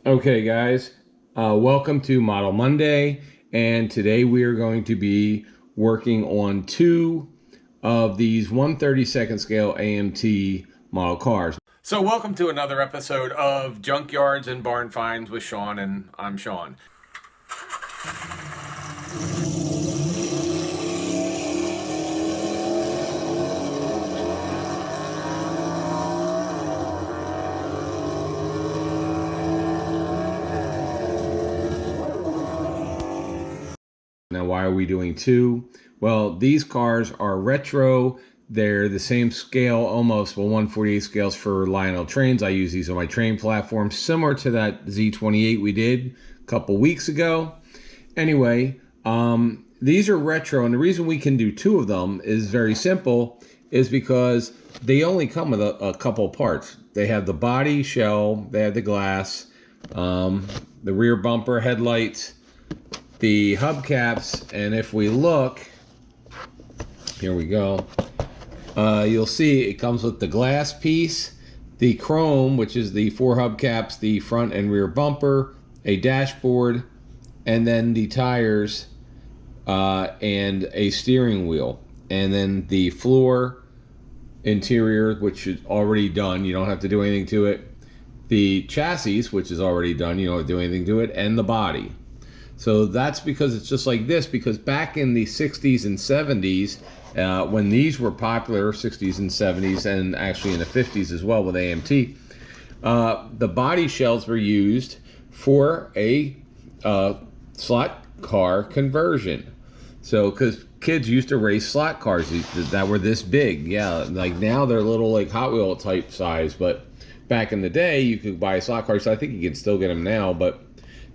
Okay guys, welcome to Model Monday, and today we are going to be working on two of these 1/32 scale AMT model cars. So welcome to another episode of Junkyards and Barn Finds with Sean, and I'm Sean. Now, why are we doing two? Well, these cars are retro. They're the same scale, almost, well, 1/48 scales for Lionel trains. I use these on my train platform, similar to that Z28 we did a couple weeks ago. Anyway, these are retro, and the reason we can do two of them is very simple, is because they only come with a couple parts. They have the body shell, they have the glass, the rear bumper, headlights, the hubcaps, and if we look, here we go, you'll see it comes with the glass piece, the chrome, which is the 4 hubcaps, the front and rear bumper, a dashboard, and then the tires and a steering wheel, and then the floor interior, which is already done, you don't have to do anything to it, the chassis, which is already done, you don't have to do anything to it, and the body. So that's because it's just like this, because back in the 60s and 70s, when these were popular, 60s and 70s, and actually in the 50s as well with AMT, the body shells were used for a slot car conversion. So, because kids used to race slot cars that were this big. Yeah, like now they're little like Hot Wheel type size, but back in the day you could buy a slot car. So I think you can still get them now, but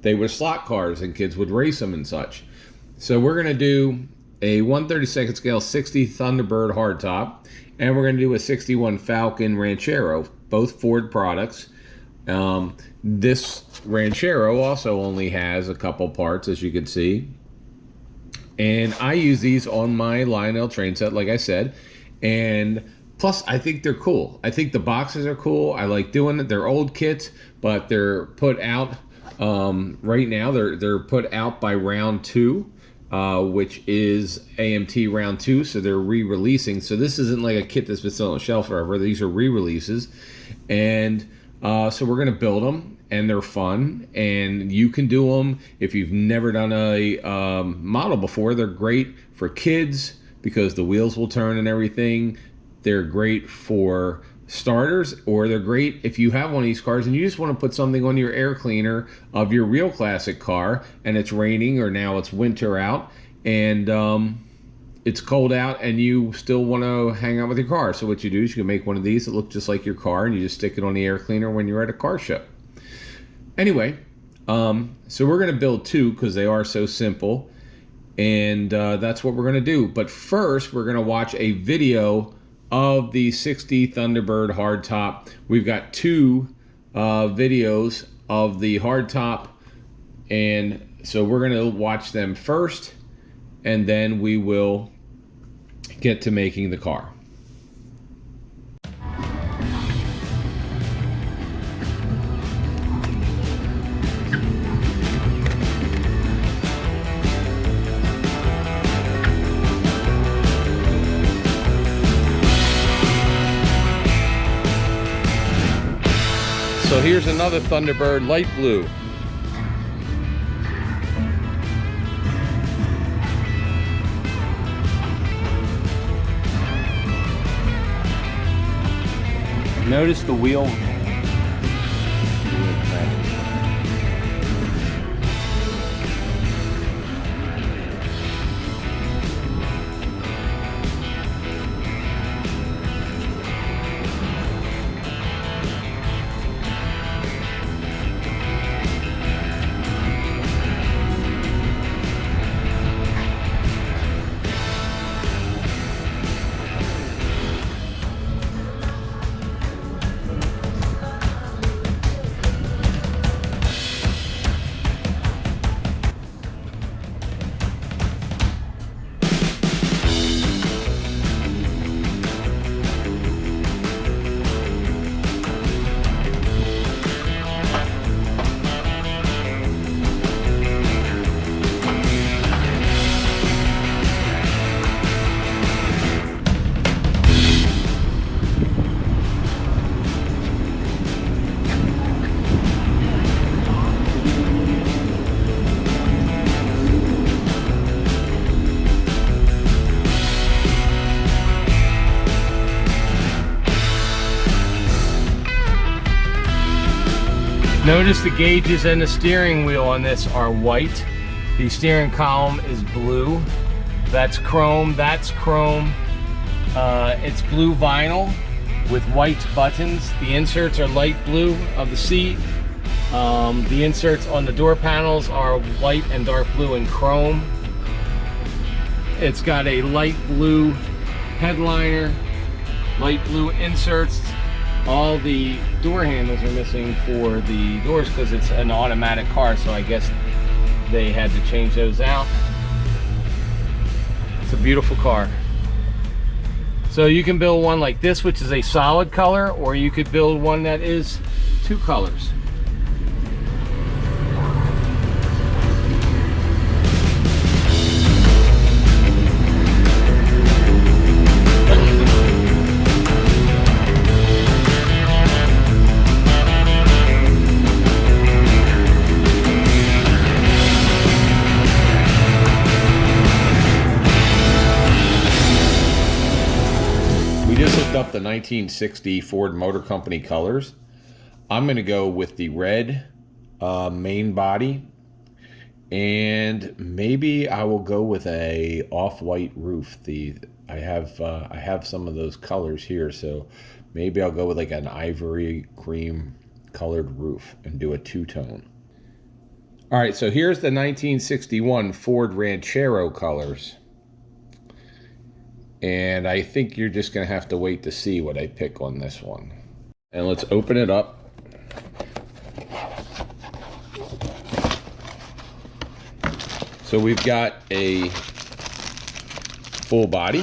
they were slot cars and kids would race them and such. So we're going to do a 1/32 scale 60 Thunderbird hardtop, and we're going to do a 61 Falcon Ranchero, both Ford products. This Ranchero also only has a couple parts, as you can see. And I use these on my Lionel train set, like I said. And plus, I think they're cool. I think the boxes are cool. I like doing it. They're old kits, but they're put out right now. They're put out by round 2, which is AMT round 2, so they're re-releasing. So this isn't like a kit that's been sitting on the shelf forever. These are re-releases, and so we're gonna build them, and they're fun, and you can do them if you've never done a model before. They're great for kids because the wheels will turn and everything. They're great for starters, or they're great if you have one of these cars and you just want to put something on your air cleaner of your real classic car, and it's raining or now it's winter out, and it's cold out, and you still want to hang out with your car. So what you do is you can make one of these that look just like your car, and you just stick it on the air cleaner when you're at a car show. Anyway, so we're going to build two because they are so simple, and that's what we're going to do. But first, we're going to watch a video of the 60 Thunderbird hardtop. We've got two videos of the hardtop, and so we're going to watch them first, and then we will get to making the car. So here's another Thunderbird, light blue. Notice the wheel. Notice the gauges and the steering wheel on this are white. The steering column is blue. That's chrome, that's chrome. It's blue vinyl with white buttons. The inserts are light blue of the seat. The inserts on the door panels are light and dark blue and chrome. It's got a light blue headliner, light blue inserts. All the door handles are missing for the doors because it's an automatic car, so I guess they had to change those out. It's a beautiful car. So you can build one like this, which is a solid color, or you could build one that is two colors. Up the 1960 Ford Motor Company colors. I'm going to go with the red main body, and maybe I will go with a off-white roof. I have some of those colors here, so maybe I'll go with like an ivory cream colored roof and do a two-tone. All right, so here's the 1961 Ford Ranchero colors. And I think you're just going to have to wait to see what I pick on this one. And let's open it up. So we've got a full body.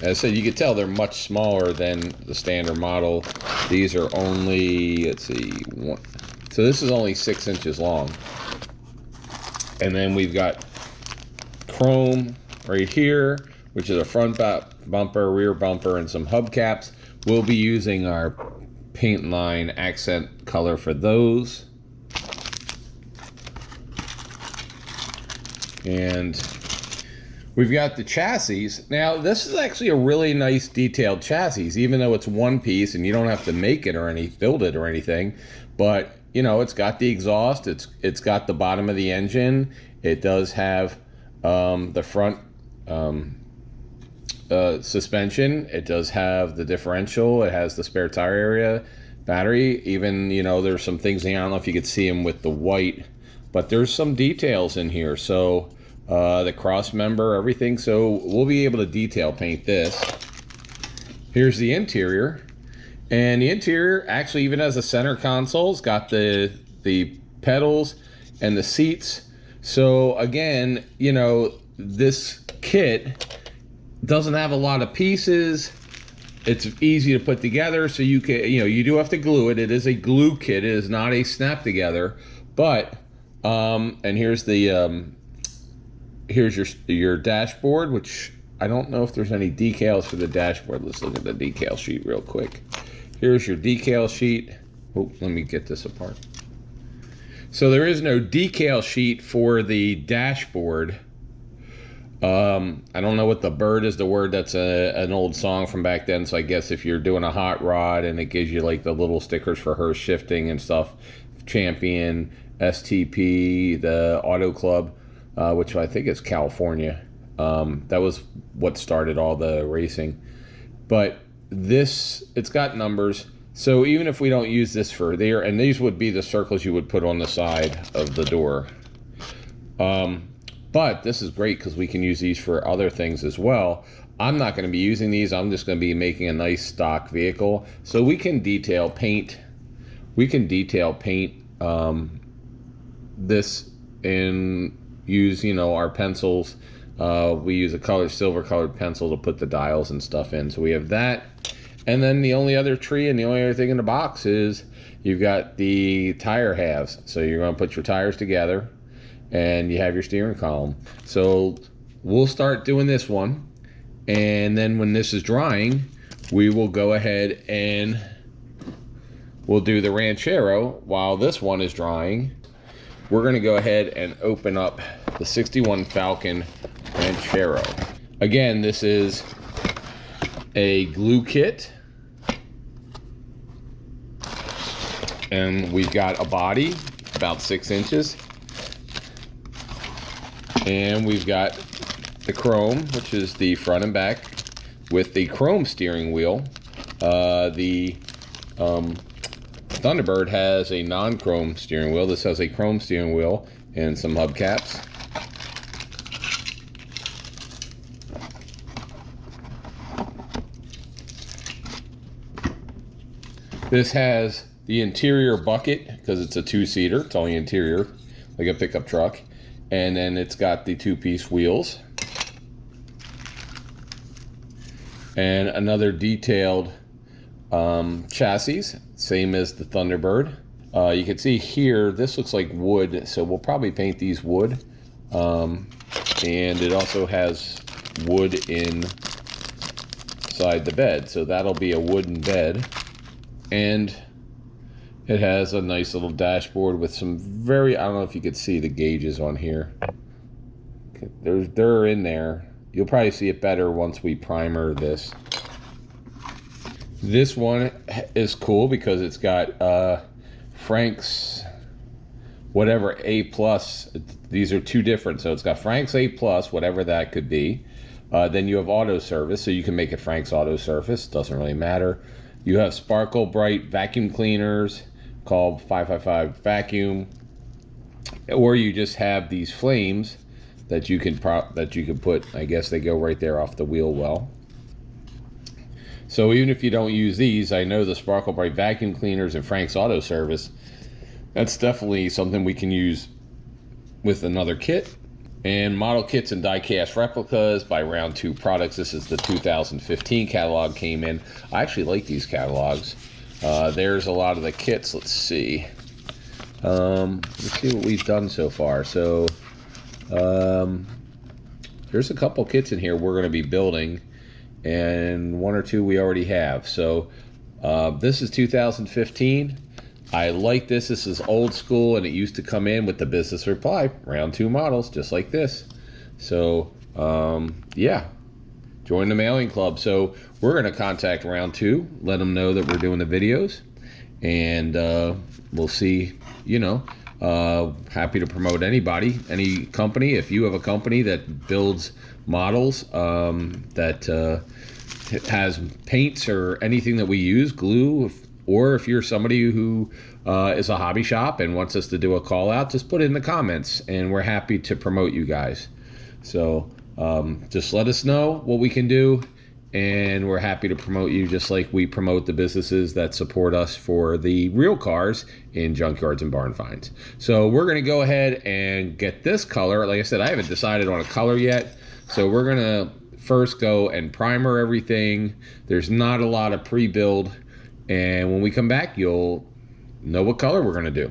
As I said, you can tell they're much smaller than the standard model. These are only, let's see, so this is only 6 inches long. And then we've got chrome right here, which is a front bumper, rear bumper, and some hubcaps. We'll be using our paint line accent color for those. And we've got the chassis. Now, this is actually a really nice detailed chassis, even though it's one piece and you don't have to make it or build it or anything. But, you know, it's got the exhaust, it's got the bottom of the engine. It does have the front suspension. It does have the differential. It has the spare tire area, battery. Even, you know, there's some things, I don't know if you could see them with the white, but there's some details in here. So the cross member, everything. So we'll be able to detail paint this. Here's the interior, and the interior actually even has a center console. It's got the pedals and the seats. So again, you know, this kit doesn't have a lot of pieces. It's easy to put together, so you can, you know, you do have to glue it. It is a glue kit. It is not a snap together. But and here's the here's your dashboard, which I don't know if there's any decals for the dashboard. Let's look at the decal sheet real quick. Here's your decal sheet. Oh, let me get this apart. So there is no decal sheet for the dashboard. I don't know what the bird is. The word, that's an old song from back then. So I guess if you're doing a hot rod and it gives you like the little stickers for her shifting and stuff, Champion, STP, the Auto Club, which I think is California. That was what started all the racing. But this, it's got numbers. So even if we don't use this for there, and these would be the circles you would put on the side of the door. But this is great because we can use these for other things as well. I'm not going to be using these. I'm just going to be making a nice stock vehicle. So we can detail paint. We can detail paint this and use, you know, our pencils. We use a silver colored pencil to put the dials and stuff in. So we have that. And then the only other tree and the only other thing in the box is you've got the tire halves. So you're going to put your tires together, and you have your steering column. So we'll start doing this one, and then when this is drying, we will go ahead and we'll do the Ranchero. While this one is drying, we're going to go ahead and open up the 61 Falcon Ranchero. Again, this is a glue kit. And we've got a body about 6 inches. And we've got the chrome, which is the front and back with the chrome steering wheel. The Thunderbird has a non-chrome steering wheel. This has a chrome steering wheel and some hubcaps. This has the interior bucket because it's a 2-seater. It's only interior, like a pickup truck. And then it's got the 2-piece wheels. And another detailed chassis, same as the Thunderbird. You can see here, this looks like wood, so we'll probably paint these wood. And it also has wood inside the bed, so that'll be a wooden bed. And it has a nice little dashboard with some I don't know if you could see the gauges on here. They're in there. You'll probably see it better once we primer this. This one is cool because it's got Frank's whatever A+. These are 2 different. So it's got Frank's A+, whatever that could be. Then you have auto service, so you can make it Frank's auto service. Doesn't really matter. You have Sparkle Bright vacuum cleaners called 555 vacuum, or you just have these flames that you can put. I guess they go right there off the wheel well. So even if you don't use these, I know the Sparkle Bright vacuum cleaners and Frank's auto service, that's definitely something we can use with another kit. And model kits and die-cast replicas by Round 2 Products. This is the 2015 catalog came in. I actually like these catalogs. There's a lot of the kits. Let's see. Let's see what we've done so far. So there's a couple kits in here we're going to be building, and 1 or 2 we already have. So this is 2015. I like this. This is old school, and it used to come in with the business reply, Round 2 models, just like this. So, yeah, join the mailing club. So we're going to contact Round 2, let them know that we're doing the videos, and we'll see, you know, happy to promote anybody, any company. If you have a company that builds models that has paints or anything that we use, glue, or if you're somebody who is a hobby shop and wants us to do a call out, just put it in the comments and we're happy to promote you guys. So just let us know what we can do, and we're happy to promote you just like we promote the businesses that support us for the real cars in junkyards and barn finds. So we're going to go ahead and get this color. Like I said, I haven't decided on a color yet. So we're going to first go and primer everything. There's not a lot of pre-build. And when we come back, you'll know what color we're going to do.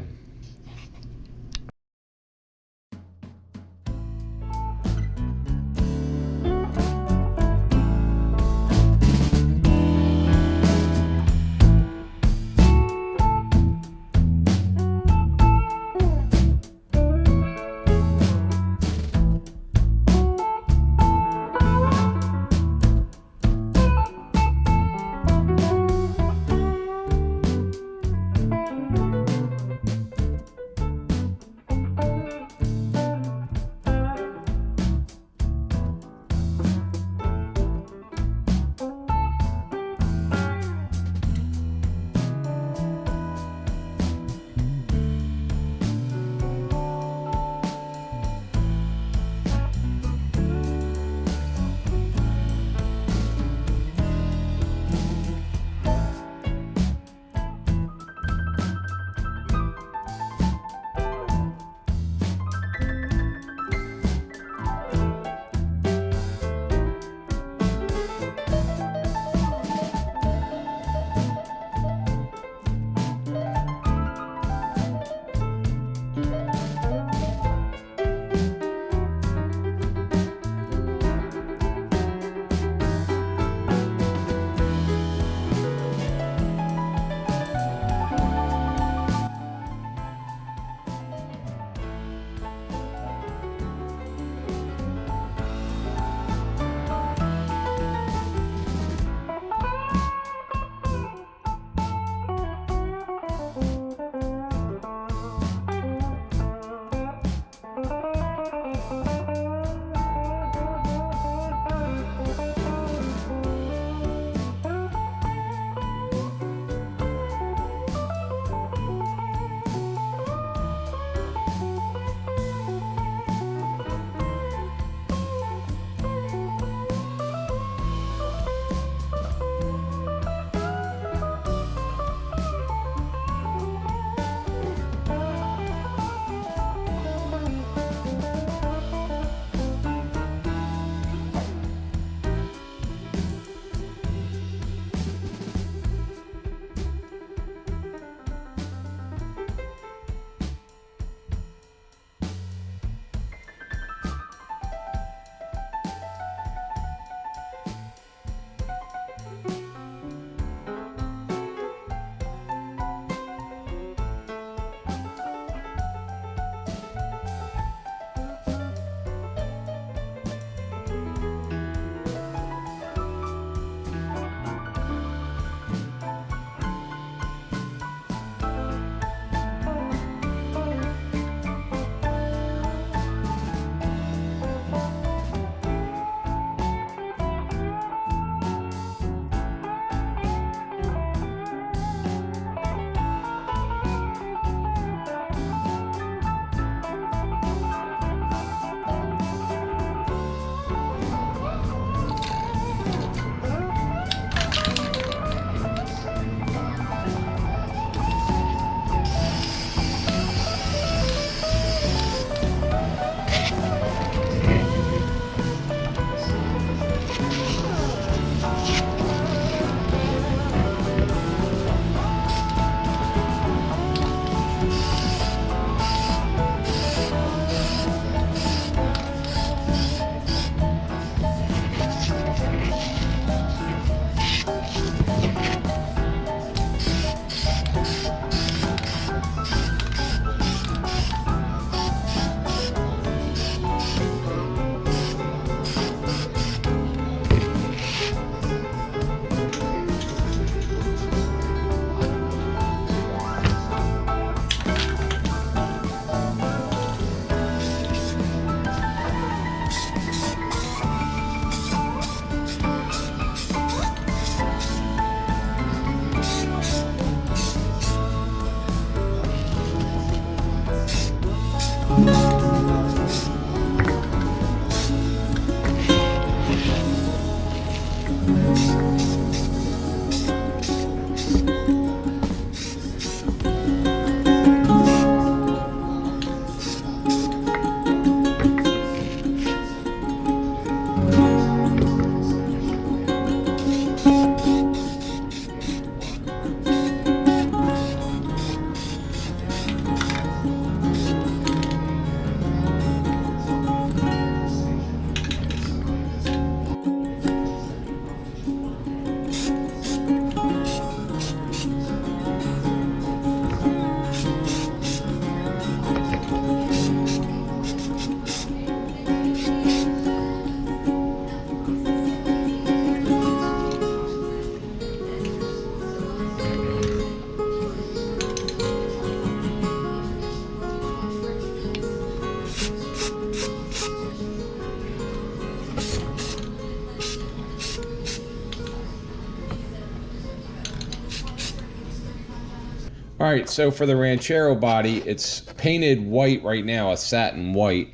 All right, so for the Ranchero body, it's painted white right now, a satin white.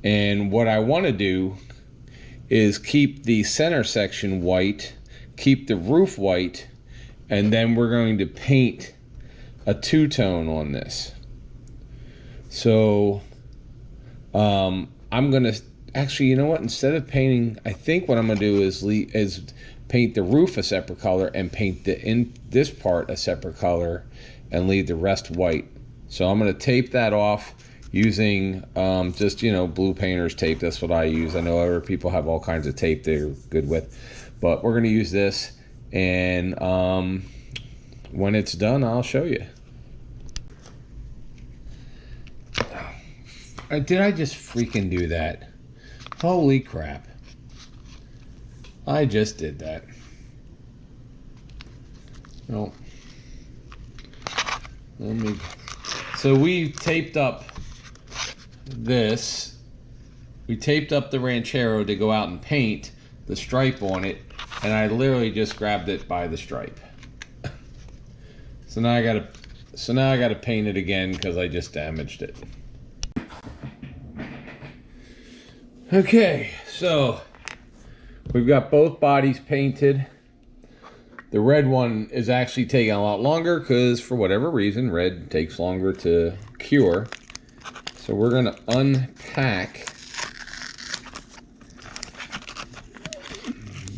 And what I want to do is keep the center section white, keep the roof white, and then we're going to paint a two-tone on this. So I'm going to, actually, you know what? Instead of painting, I think what I'm going to do is paint the roof a separate color and paint this part a separate color and leave the rest white. So I'm going to tape that off using just, you know, blue painter's tape. That's what I use. I know other people have all kinds of tape they're good with, but we're going to use this, and when it's done, I'll show you. Did I just freaking do that? Holy crap. I just did that. No. So we taped up this. We taped up the Ranchero to go out and paint the stripe on it, and I literally just grabbed it by the stripe. So now I gotta paint it again because I just damaged it. Okay, so we've got both bodies painted. The red one is actually taking a lot longer because, for whatever reason, red takes longer to cure. So we're going to unpack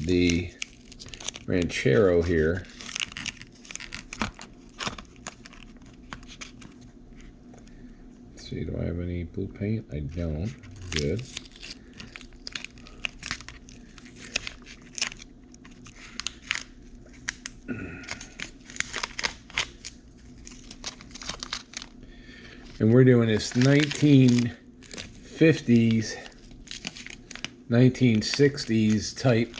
the Ranchero here. Let's see, do I have any blue paint? I don't. Good. And we're doing this 1950s, 1960s type.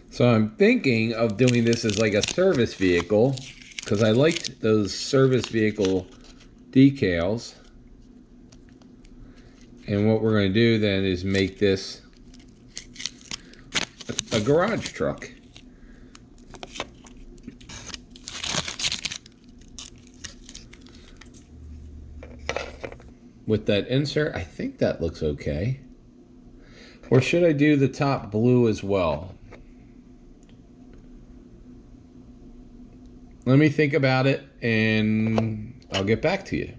So I'm thinking of doing this as like a service vehicle, because I liked those service vehicle decals. And what we're going to do then is make this a garage truck. With that insert, I think that looks okay. Or should I do the top blue as well? Let me think about it, and I'll get back to you.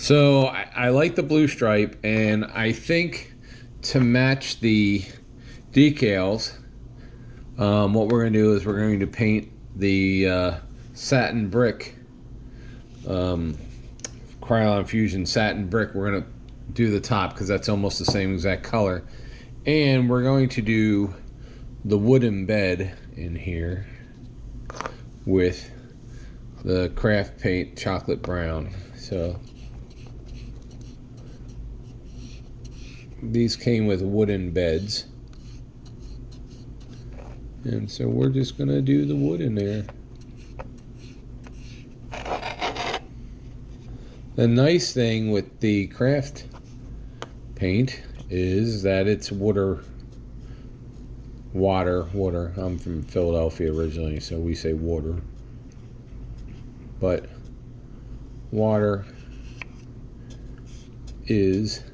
So I like the blue stripe, and I think to match the decals, what we're going to do is we're going to paint the satin brick, Krylon Fusion satin brick. We're going to do the top because that's almost the same exact color. And we're going to do the wooden bed in here with the craft paint chocolate brown. So these came with wooden beds, and so we're just gonna do the wood in there. The nice thing with the craft paint is that it's water. I'm from Philadelphia originally, so we say water. But water is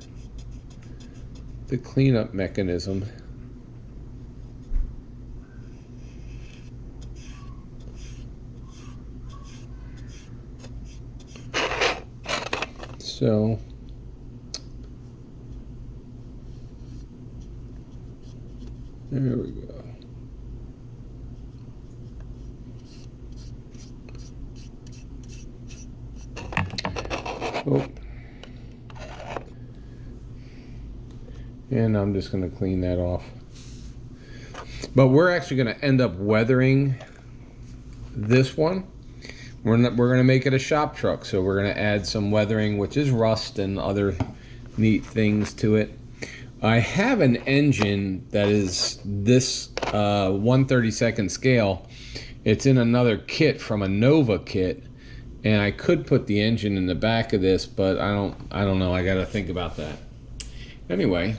the cleanup mechanism. So there we go. Oh. And I'm just going to clean that off. But we're actually going to end up weathering this one. We're going to make it a shop truck, so we're going to add some weathering, which is rust and other neat things to it. I have an engine that is this 1/32 scale. It's in another kit from a Nova kit, and I could put the engine in the back of this, but I don't know. I got to think about that. Anyway.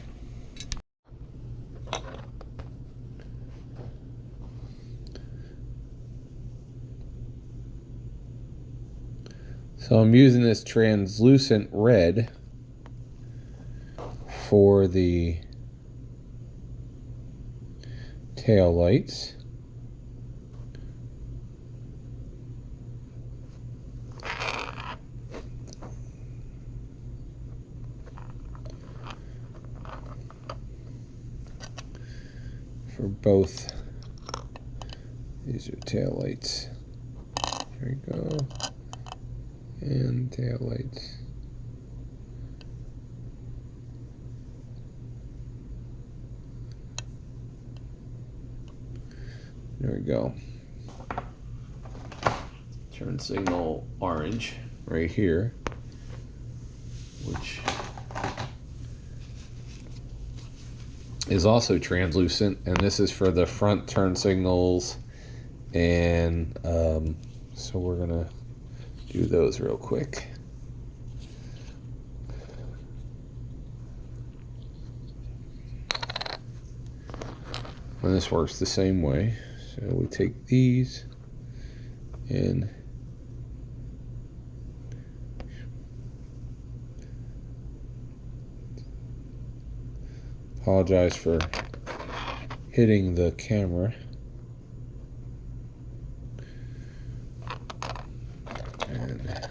So I'm using this translucent red for the tail lights. For both, these are tail lights. There we go. And tail lights. There we go. Turn signal orange right here, which is also translucent, and this is for the front turn signals, and so we're gonna do those real quick. And this works the same way. So we take these and apologize for hitting the camera. And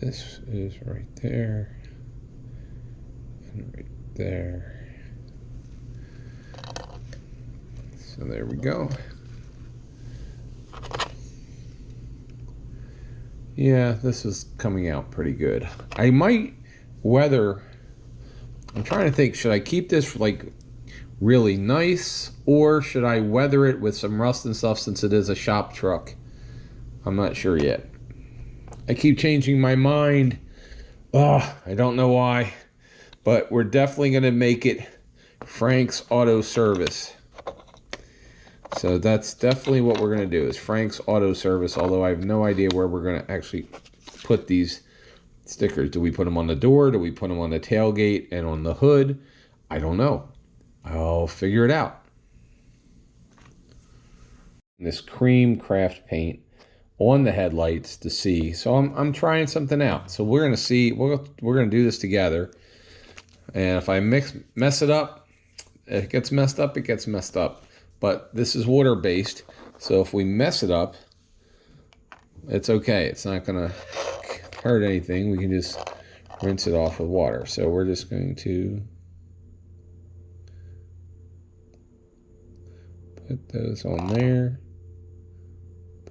this is right there and right there. So there we go. Yeah, this is coming out pretty good. I might weather, I'm trying to think, should I keep this like really nice, or should I weather it with some rust and stuff since it is a shop truck? I'm not sure yet. I keep changing my mind. I don't know why, but we're definitely going to make it Frank's Auto Service. So that's definitely what we're going to do, is Frank's Auto Service, although I have no idea where we're going to actually put these stickers. Do we put them on the door? Do we put them on the tailgate and on the hood? I don't know. I'll figure it out. This cream craft paint on the headlights to see. So I'm trying something out. So we're going to see, we're going to do this together. And if I mess it up, if it gets messed up, it gets messed up. But this is water based, so if we mess it up, it's okay. It's not gonna hurt anything, we can just rinse it off with water. So we're just going to put those on there,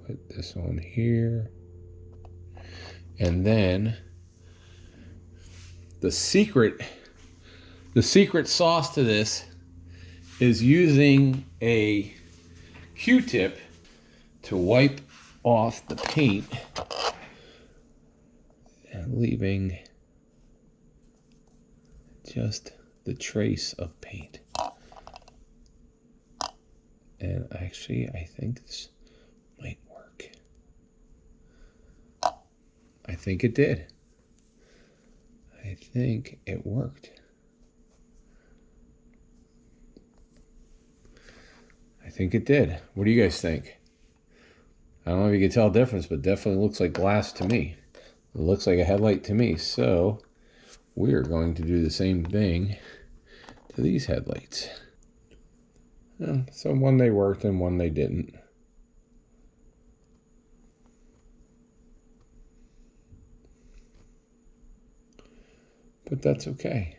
put this on here, and then the secret sauce to this is using a Q-tip to wipe off the paint and leaving just the trace of paint. And actually, I think this might work. I think it did. I think it worked. I think it did. What do you guys think? I don't know if you can tell the difference, but definitely looks like glass to me. It looks like a headlight to me. So we're going to do the same thing to these headlights. So one they worked and one they didn't. But that's okay.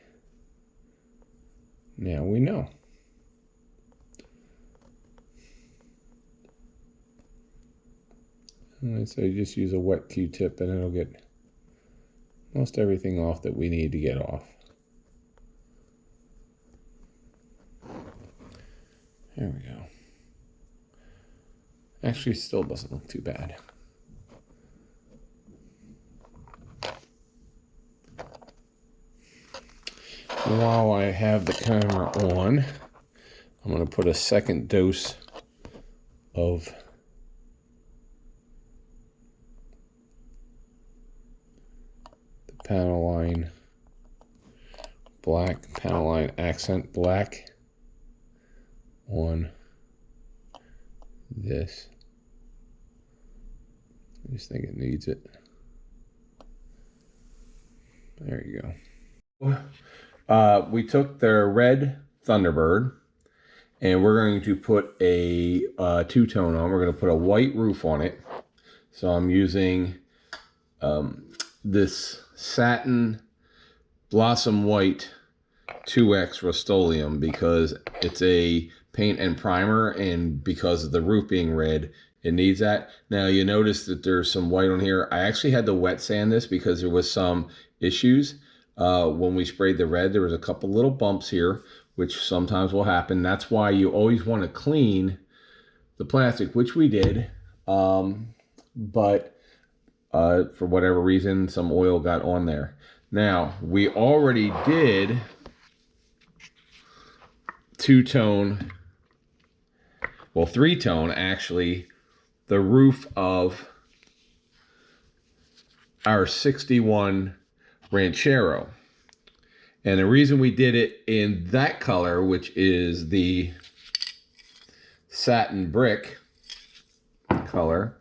Now we know. Alright, so you just use a wet Q-tip and it'll get most everything off that we need to get off. There we go. Actually, still doesn't look too bad. While I have the camera on, I'm going to put a second dose of the panel line black, panel line accent black on this. I just think it needs it. There you go. We took their red Thunderbird and we're going to put a two-tone on. We're going to put a white roof on it. So I'm using this satin Blossom White 2X Rust-Oleum because it's a paint and primer, and because of the roof being red, it needs that. Now you notice that there's some white on here. I actually had to wet sand this because there was some issues. When we sprayed the red, there was a couple little bumps here, which sometimes will happen. That's why you always want to clean the plastic, which we did. But for whatever reason, some oil got on there. Now, we already did two-tone, well, three-tone actually, the roof of our 61 Ranchero. And the reason we did it in that color, which is the satin brick color,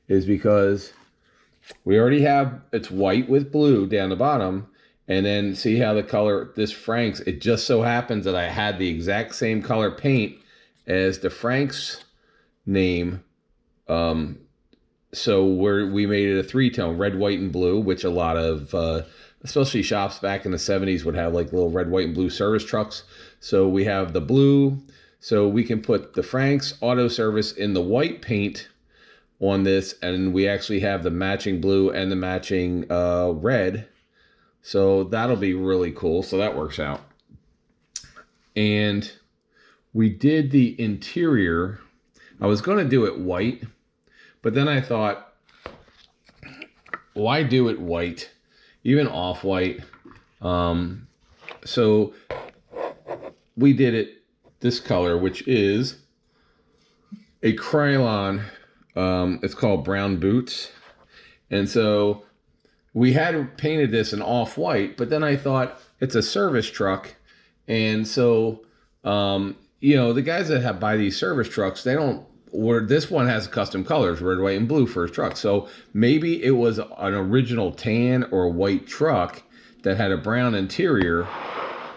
is because we already have, it's white with blue down the bottom. And then see how the color, this Frank's, it just so happens that I had the exact same color paint as the Frank's name. So we made it a three-tone, red, white, and blue, which a lot of, especially shops back in the 70s would have like little red, white, and blue service trucks. So we have the blue, so we can put the Frank's Auto Service in the white paint on this, and we actually have the matching blue and the matching red. So that'll be really cool. So that works out. And we did the interior. I was going to do it white, but then I thought, why do it white? Even off-white. So we did it this color, which is a Krylon. It's called Brown Boots. And so we had painted this in off-white, but then I thought it's a service truck. And so, you know, the guys that buy these service trucks, they don't, or this one has custom colors, red, white, and blue for his truck. So maybe it was an original tan or white truck that had a brown interior,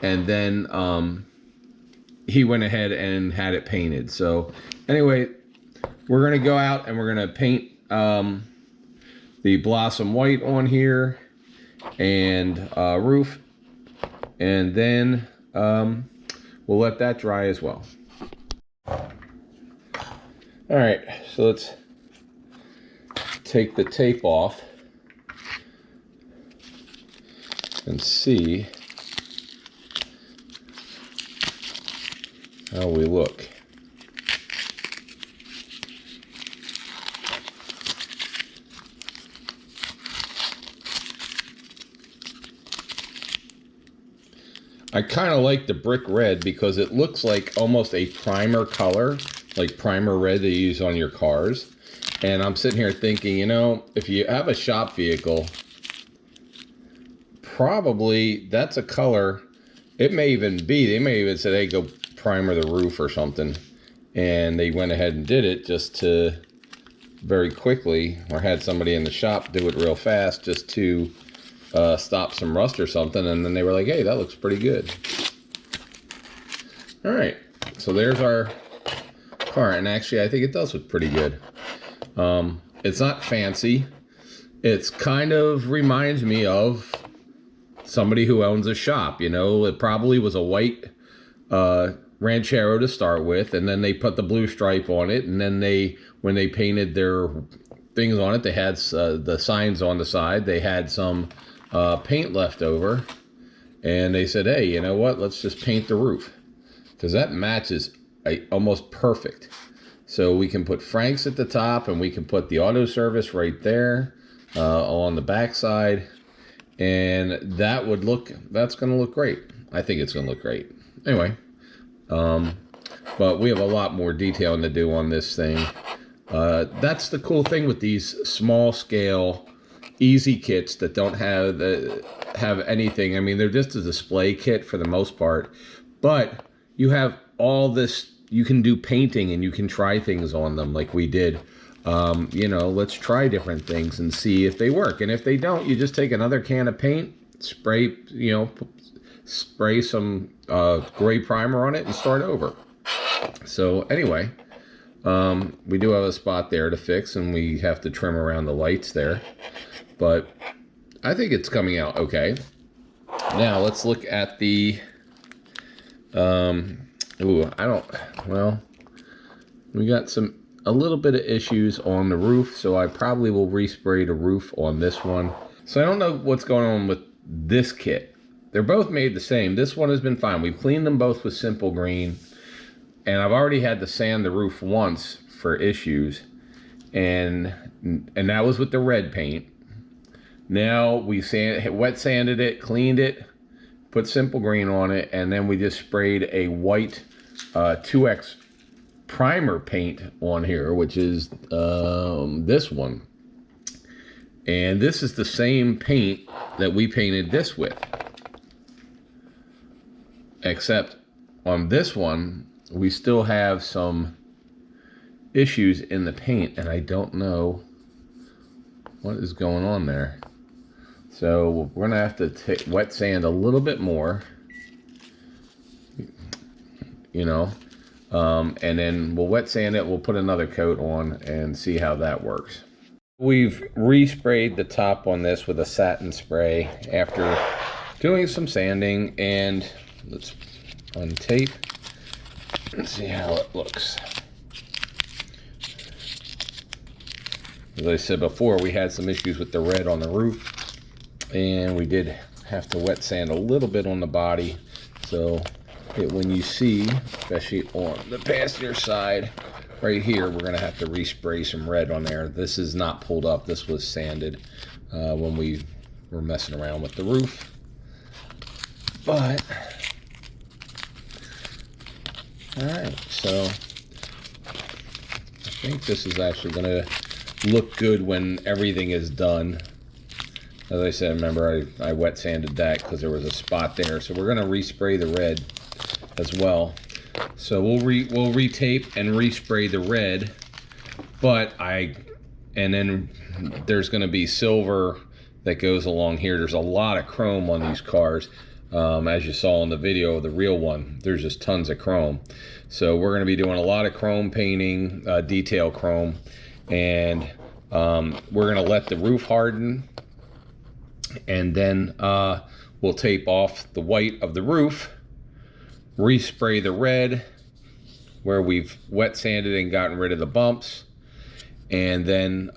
and then he went ahead and had it painted. So anyway, we're going to go out and we're going to paint the Blossom White on here and roof, and then we'll let that dry as well. All right, so let's take the tape off and see how we look. I kind of like the brick red because it looks like almost a primer color, like primer red they use on your cars. And I'm sitting here thinking, you know, if you have a shop vehicle, probably that's a color. It may even be, they may even say, hey, go primer the roof or something. And they went ahead and did it just to very quickly, or had somebody in the shop do it real fast just to stop some rust or something, and then they were like, hey, that looks pretty good. All right, so there's our car, and actually I think it does look pretty good. It's not fancy. It's kind of reminds me of somebody who owns a shop, you know. It probably was a white Ranchero to start with, and then they put the blue stripe on it, and then when they painted their things on it, they had the signs on the side, they had some paint left over, and they said, hey, you know what, let's just paint the roof, because that matches almost perfect. So we can put Frank's at the top, and we can put the auto service right there on the back side, and that's going to look great. I think it's going to look great. Anyway, but we have a lot more detailing to do on this thing. That's the cool thing with these small scale easy kits that don't have anything. I mean, they're just a display kit for the most part, but you have all this. You can do painting and you can try things on them like we did. You know, let's try different things and see if they work. And if they don't, you just take another can of paint, spray some gray primer on it and start over. So anyway, we do have a spot there to fix, and we have to trim around the lights there, but I think it's coming out okay. Now let's look at the we got a little bit of issues on the roof, so I probably will respray the roof on this one. So I don't know what's going on with this kit. They're both made the same. This one has been fine. We've cleaned them both with Simple Green, and I've already had to sand the roof once for issues, and that was with the red paint. Now we wet sanded it, cleaned it, put Simple Green on it, and then we just sprayed a white 2X primer paint on here, which is this one. And this is the same paint that we painted this with, except on this one we still have some issues in the paint, and I don't know what is going on there. So we're gonna have to wet sand a little bit more, you know, and then we'll wet sand it. We'll put another coat on and see how that works. We've resprayed the top on this with a satin spray after doing some sanding, and let's untape and see how it looks. As I said before, we had some issues with the red on the roof, and we did have to wet sand a little bit on the body. So when you see, especially on the passenger side right here, we're going to have to respray some red on there. This is not pulled up. This was sanded when we were messing around with the roof. But all right, so I think this is actually going to look good when everything is done. As I said, remember I wet sanded that because there was a spot there. So we're going to respray the red as well. So we'll retape and respray the red, and then there's going to be silver that goes along here. There's a lot of chrome on these cars. As you saw in the video of the real one, there's just tons of chrome. So we're going to be doing a lot of chrome painting, detail chrome, and We're gonna let the roof harden, and then we'll tape off the white of the roof, respray the red where we've wet sanded and gotten rid of the bumps, and then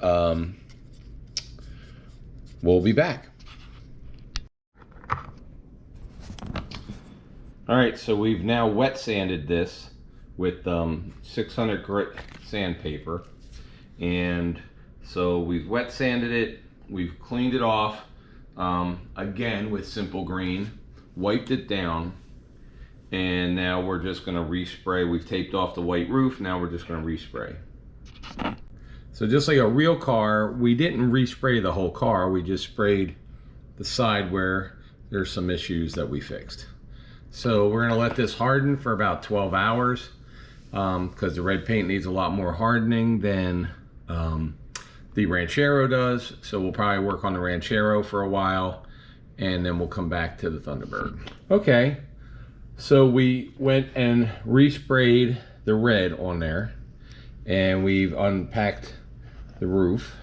we'll be back. All right, so we've now wet sanded this with 600 grit sandpaper, and so we've wet sanded it, we've cleaned it off again with simple green, wiped it down, and now we're just going to respray. We've taped off the white roof, now we're just going to respray. So just like a real car, we didn't respray the whole car, we just sprayed the side where there's some issues that we fixed. So we're gonna let this harden for about 12 hours because the red paint needs a lot more hardening than the Ranchero does. So we'll probably work on the Ranchero for a while, and then we'll come back to the Thunderbird. Okay, so we went and resprayed the red on there, and we've unpacked the roof.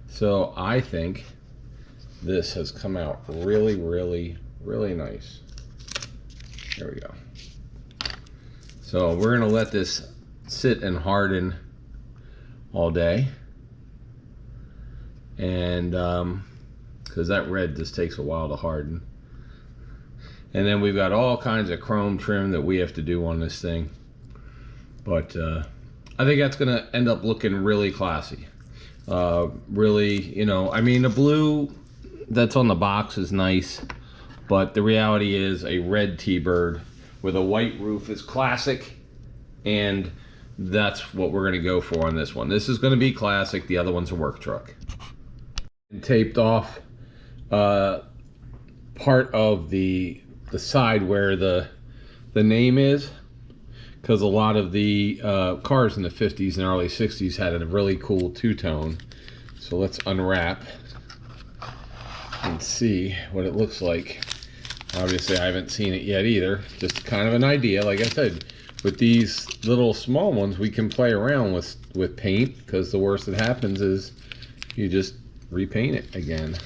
So I think this has come out really, really, really nice. There we go. So we're gonna let this sit and harden all day, and because that red just takes a while to harden. And then we've got all kinds of chrome trim that we have to do on this thing, but I think that's gonna end up looking really classy. Really, you know, I mean, the blue that's on the box is nice, but the reality is a red T-Bird with a white roof is classic, and that's what we're going to go for on this one. This is going to be classic. The other one's a work truck. And taped off part of the side where the name is, because a lot of the cars in the 50s and early 60s had a really cool two-tone. So let's unwrap and see what it looks like. Obviously I haven't seen it yet either, just kind of an idea. Like I said, with these little small ones we can play around with paint, because the worst that happens is you just repaint it again.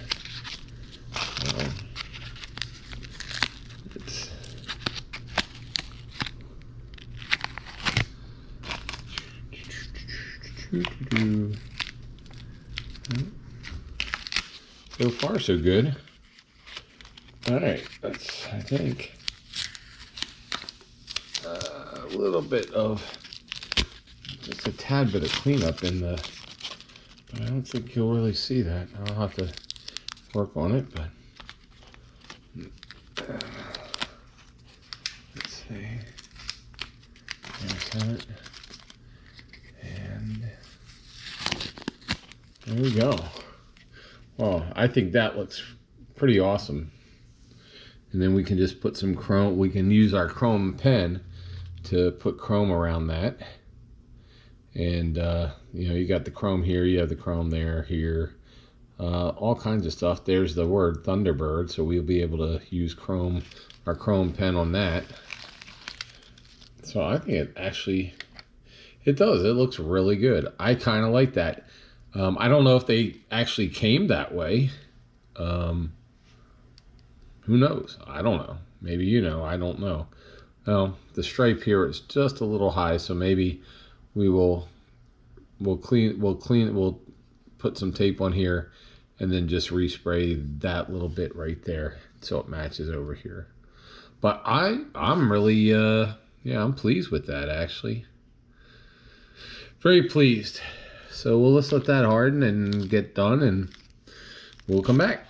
So far so good. All right, that's, I think, a little bit of, just a tad bit of cleanup in the, but I don't think you'll really see that. I'll have to work on it, but let's see. There's that. And there we go. Well, I think that looks pretty awesome. And then we can just put some chrome, we can use our chrome pen to put chrome around that. And you know, you got the chrome here, you have the chrome there, here, all kinds of stuff. There's the word Thunderbird, so we'll be able to use chrome, our chrome pen on that. So I think it actually, it does, it looks really good. I kind of like that. I don't know if they actually came that way. Who knows? I don't know. Maybe you know. I don't know. Well, the stripe here is just a little high, so maybe we'll put some tape on here and then just respray that little bit right there so it matches over here. But I'm really yeah, I'm pleased with that actually. Very pleased. So let's let that harden and get done, and we'll come back.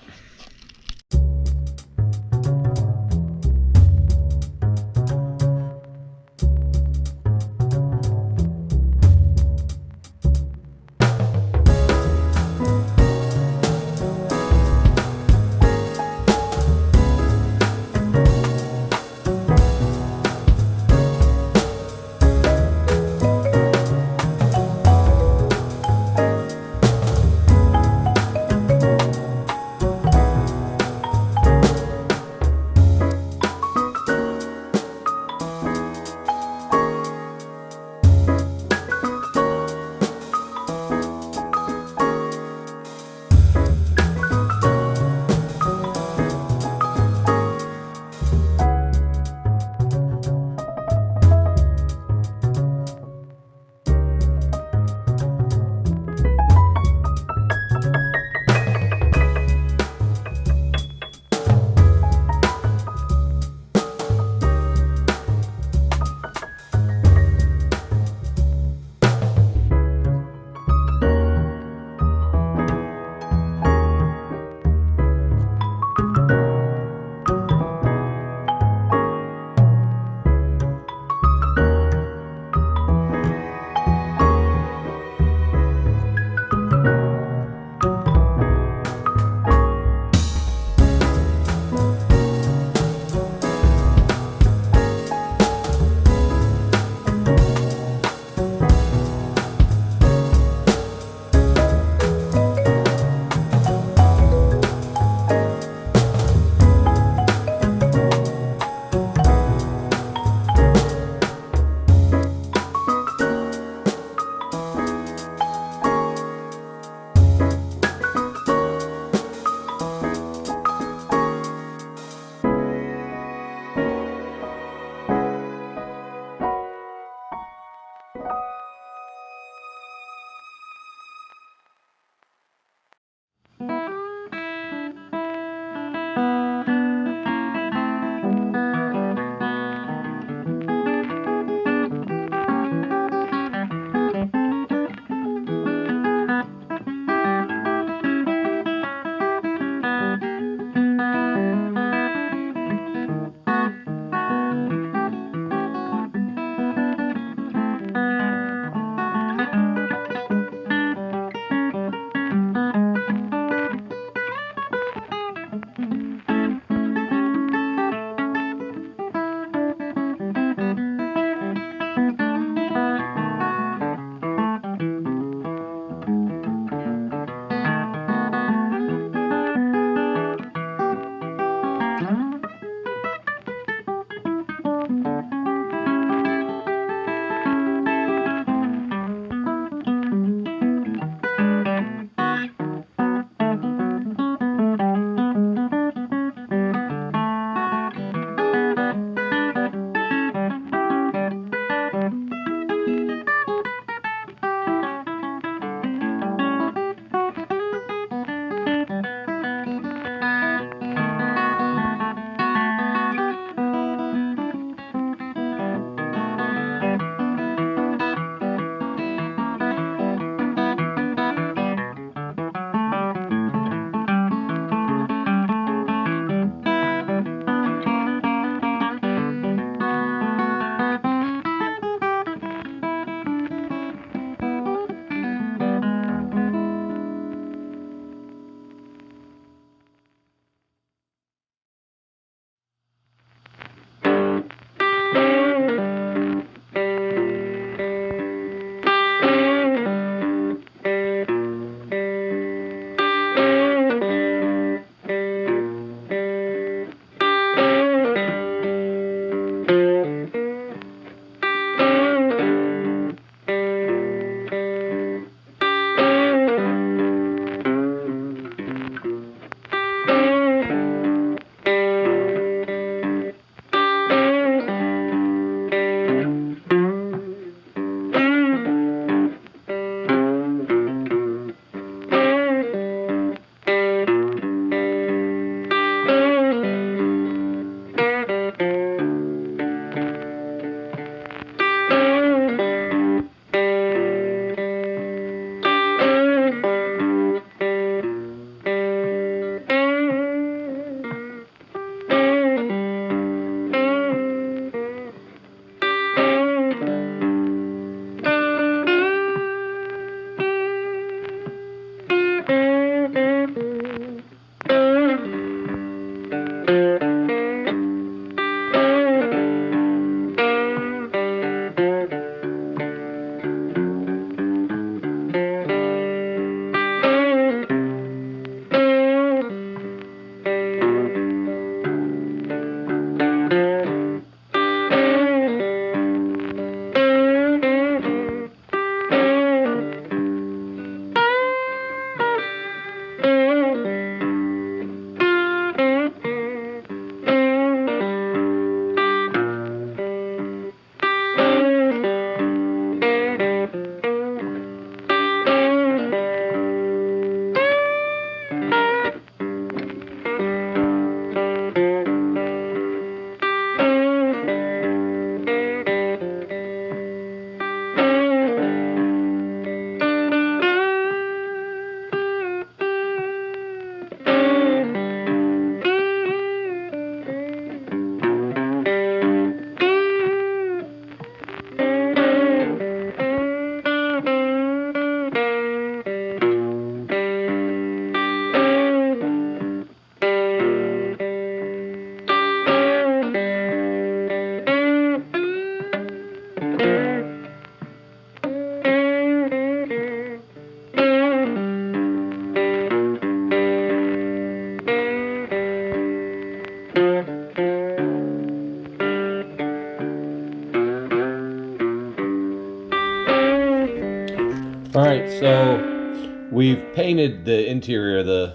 right, so we've painted the interior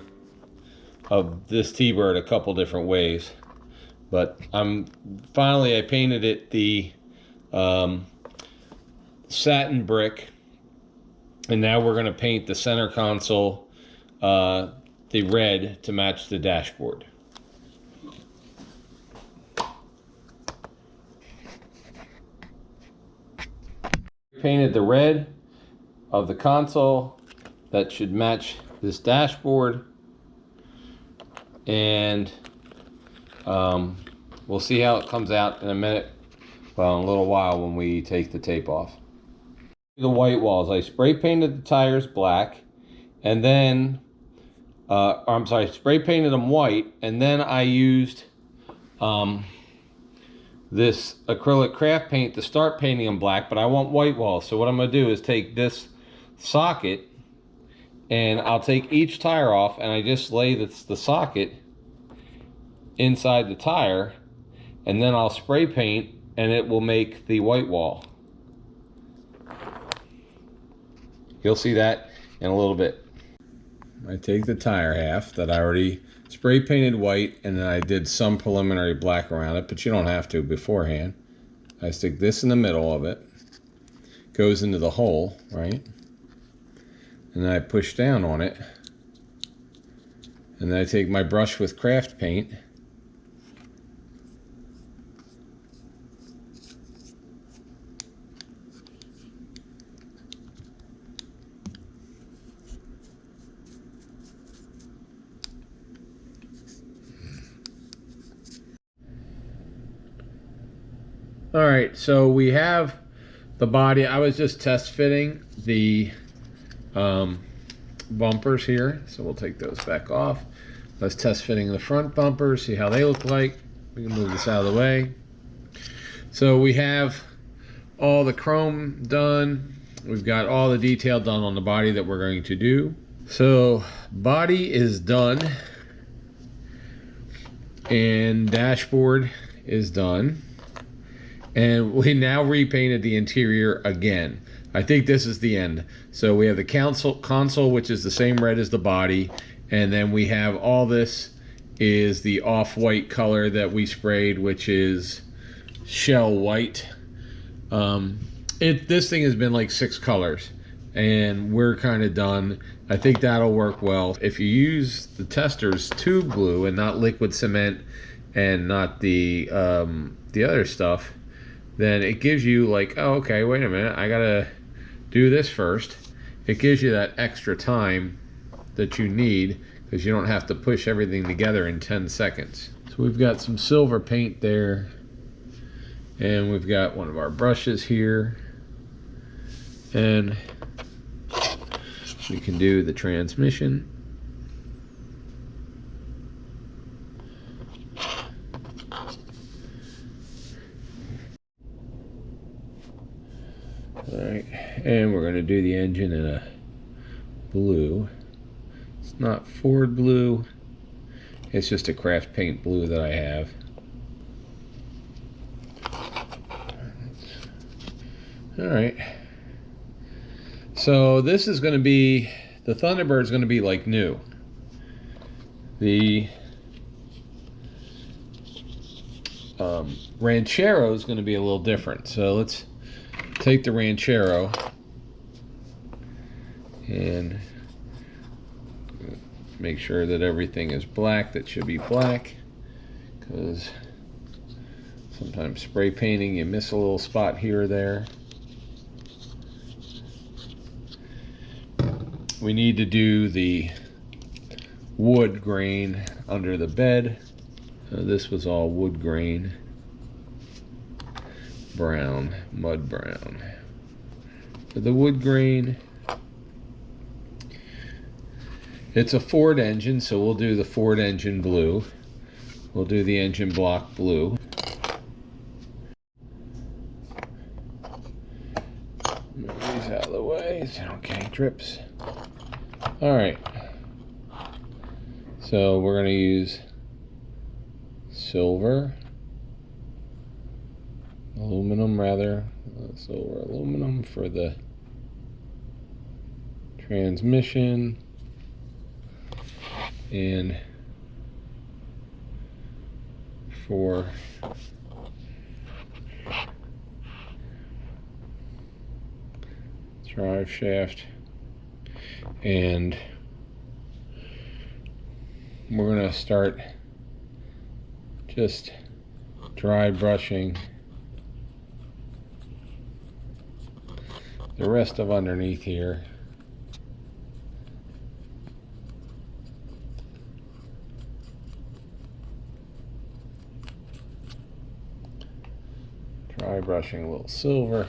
of this T-Bird a couple different ways, but finally I painted it the satin brick, and now we're going to paint the center console the red to match the dashboard. Painted the red of the console that should match this dashboard, and we'll see how it comes out in a minute, well, in a little while when we take the tape off. The white walls, I spray painted the tires black, and then I'm sorry, spray painted them white, and then I used this acrylic craft paint to start painting them black, but I want white walls. So what I'm going to do is take this socket, and I'll take each tire off, and I just lay the socket inside the tire, and then I'll spray paint, and it will make the white wall. You'll see that in a little bit. I take the tire half that I already spray painted white, and then I did some preliminary black around it, but you don't have to beforehand. I stick this in the middle of it, goes into the hole, right? And then I push down on it, and then I take my brush with craft paint, all right, so we have the body. I was just test fitting the bumpers here, so we'll take those back off. I was test fitting the front bumpers, see how they look like. We can move this out of the way. So we have all the chrome done. We've got all the detail done on the body that we're going to do. So body is done, and dashboard is done. And we now repainted the interior again. I think this is the end. So we have the console, which is the same red as the body. And then we have all this is the off-white color that we sprayed, which is shell white. This thing has been like 6 colors, and we're kind of done. I think that'll work well. If you use the tester's tube glue and not liquid cement and not the other stuff, then it gives you like, oh, okay, wait a minute, I gotta do this first. It gives you that extra time that you need, because you don't have to push everything together in 10 seconds. So we've got some silver paint there, and we've got one of our brushes here, and we can do the transmission. Alright, and we're going to do the engine in a blue. It's not Ford blue, it's just a craft paint blue that I have. Alright, so this is going to be, the Thunderbird is going to be like new. The Ranchero is going to be a little different. So let's take the Ranchero and make sure that everything is black. That should be black, because sometimes spray painting you miss a little spot here or there. We need to do the wood grain under the bed. This was all wood grain. Brown, mud brown. For the wood grain, it's a Ford engine, so we'll do the Ford engine blue. We'll do the engine block blue. Move these out of the way. Okay, drips. All right. So we're going to use silver. Aluminum rather, silver aluminum for the transmission, and for drive shaft. And we're going to start just dry brushing the rest of underneath here. Dry brushing a little silver.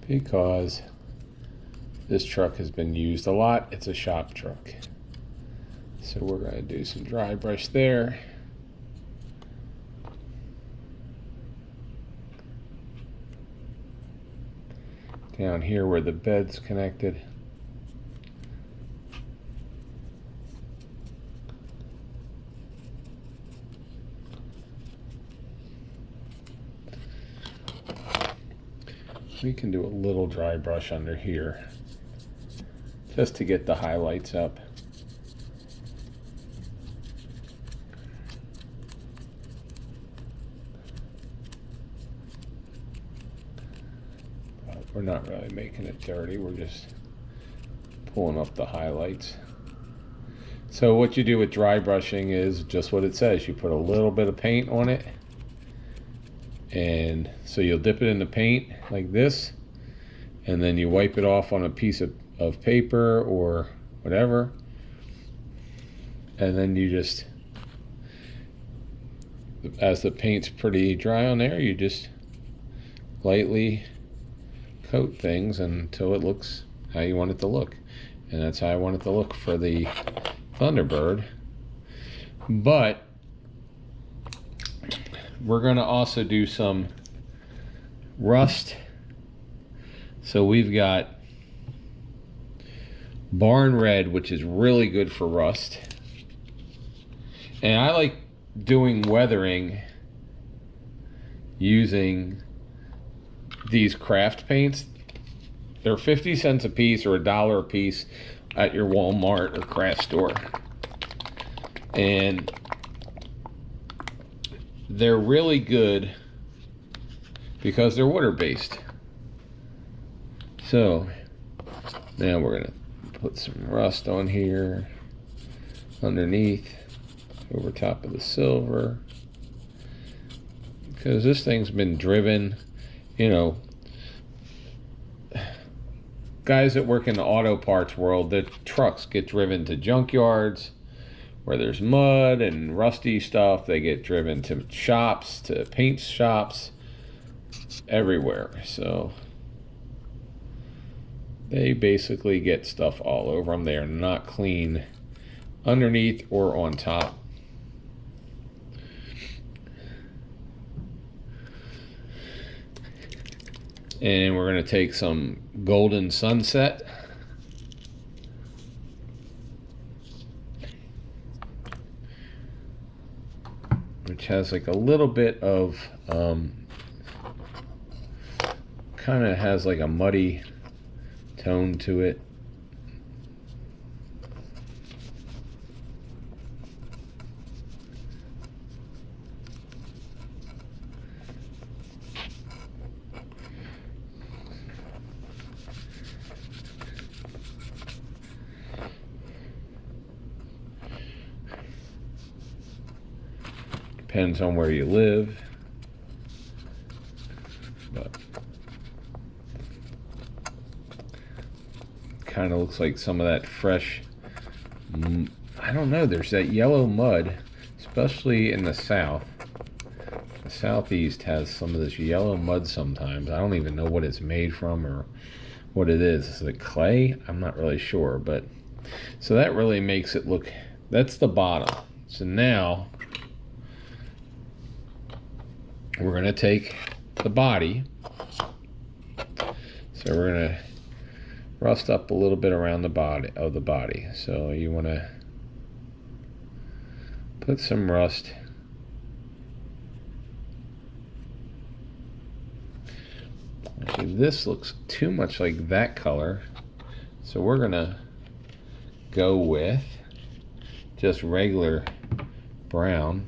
Because this truck has been used a lot, it's a shop truck. So we're going to do some dry brush there. Down here where the bed's connected. We can do a little dry brush under here just to get the highlights up. But we're not really making it dirty, we're just pulling up the highlights. So what you do with dry brushing is just what it says. You put a little bit of paint on it. And so you'll dip it in the paint like this, and then you wipe it off on a piece of paper or whatever, and then you just, as the paint's pretty dry on there, you just lightly coat things until it looks how you want it to look. And that's how I want it to look for the Thunderbird. But we're going to also do some rust. So we've got Barn Red, which is really good for rust. And I like doing weathering using these craft paints. They're 50 cents a piece or $1 a piece at your Walmart or craft store. And they're really good because they're water-based. So now we're gonna put some rust on here underneath, over top of the silver, because this thing's been driven, you know, guys that work in the auto parts world, the trucks get driven to junkyards where there's mud and rusty stuff. They get driven to shops, to paint shops, everywhere. So they basically get stuff all over them. They are not clean underneath or on top. And we're going to take some Golden Sunset. Which has like a little bit of, kind of has like a muddy tone to it. Depends on where you live, but kind of looks like some of that fresh, I don't know, there's that yellow mud, especially in the south. The southeast has some of this yellow mud sometimes. I don't even know what it's made from or what it is. Is it clay? I'm not really sure, but so that really makes it look, that's the bottom. So now we're going to take the body. So So we're gonna rust up a little bit around the body. So you want to put some rust Actually, this looks too much like that color, so we're gonna go with just regular brown.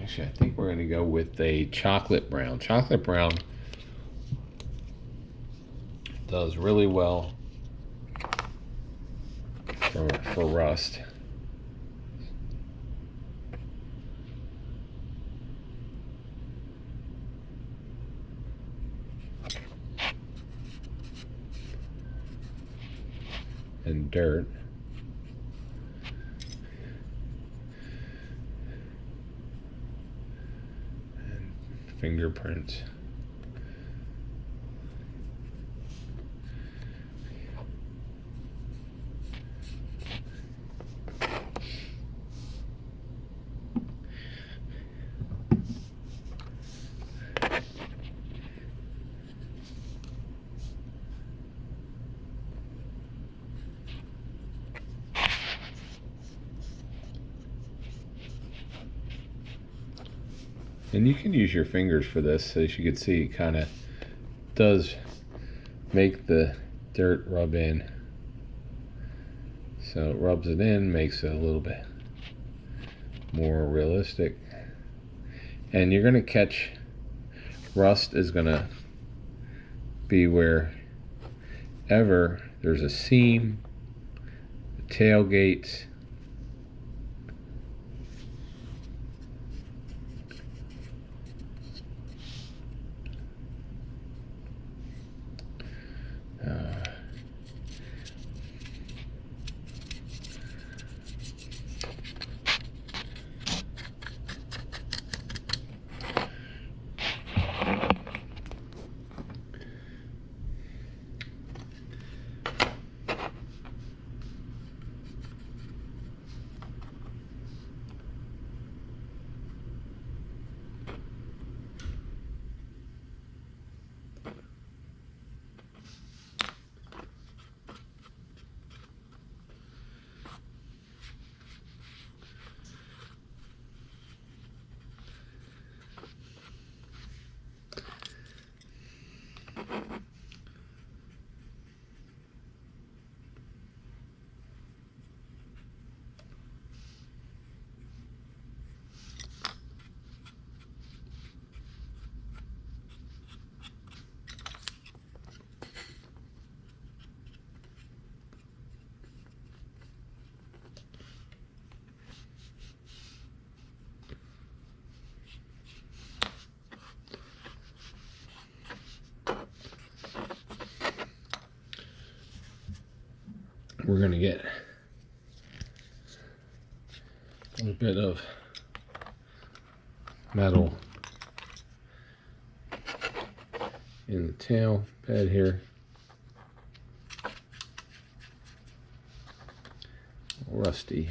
Actually, I think we're gonna go with a chocolate brown. Chocolate brown does really well for rust. And dirt. And fingerprints. And you can use your fingers for this. As you can see, it kind of does make the dirt rub in. So it rubs it in, makes it a little bit more realistic. And you're going to catch rust is going to be wherever there's a seam, the tailgates, we're going to get a little bit of metal in the tail bed here. Rusty.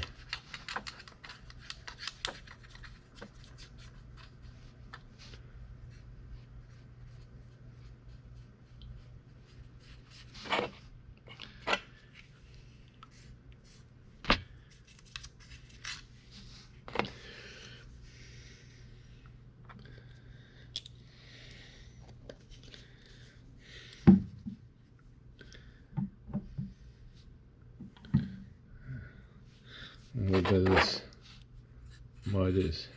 A little bit of this mud is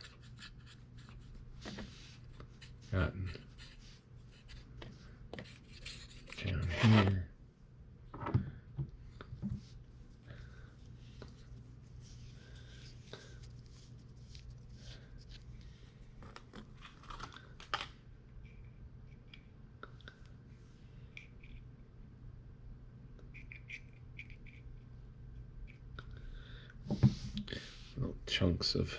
gotten down here. Little chunks of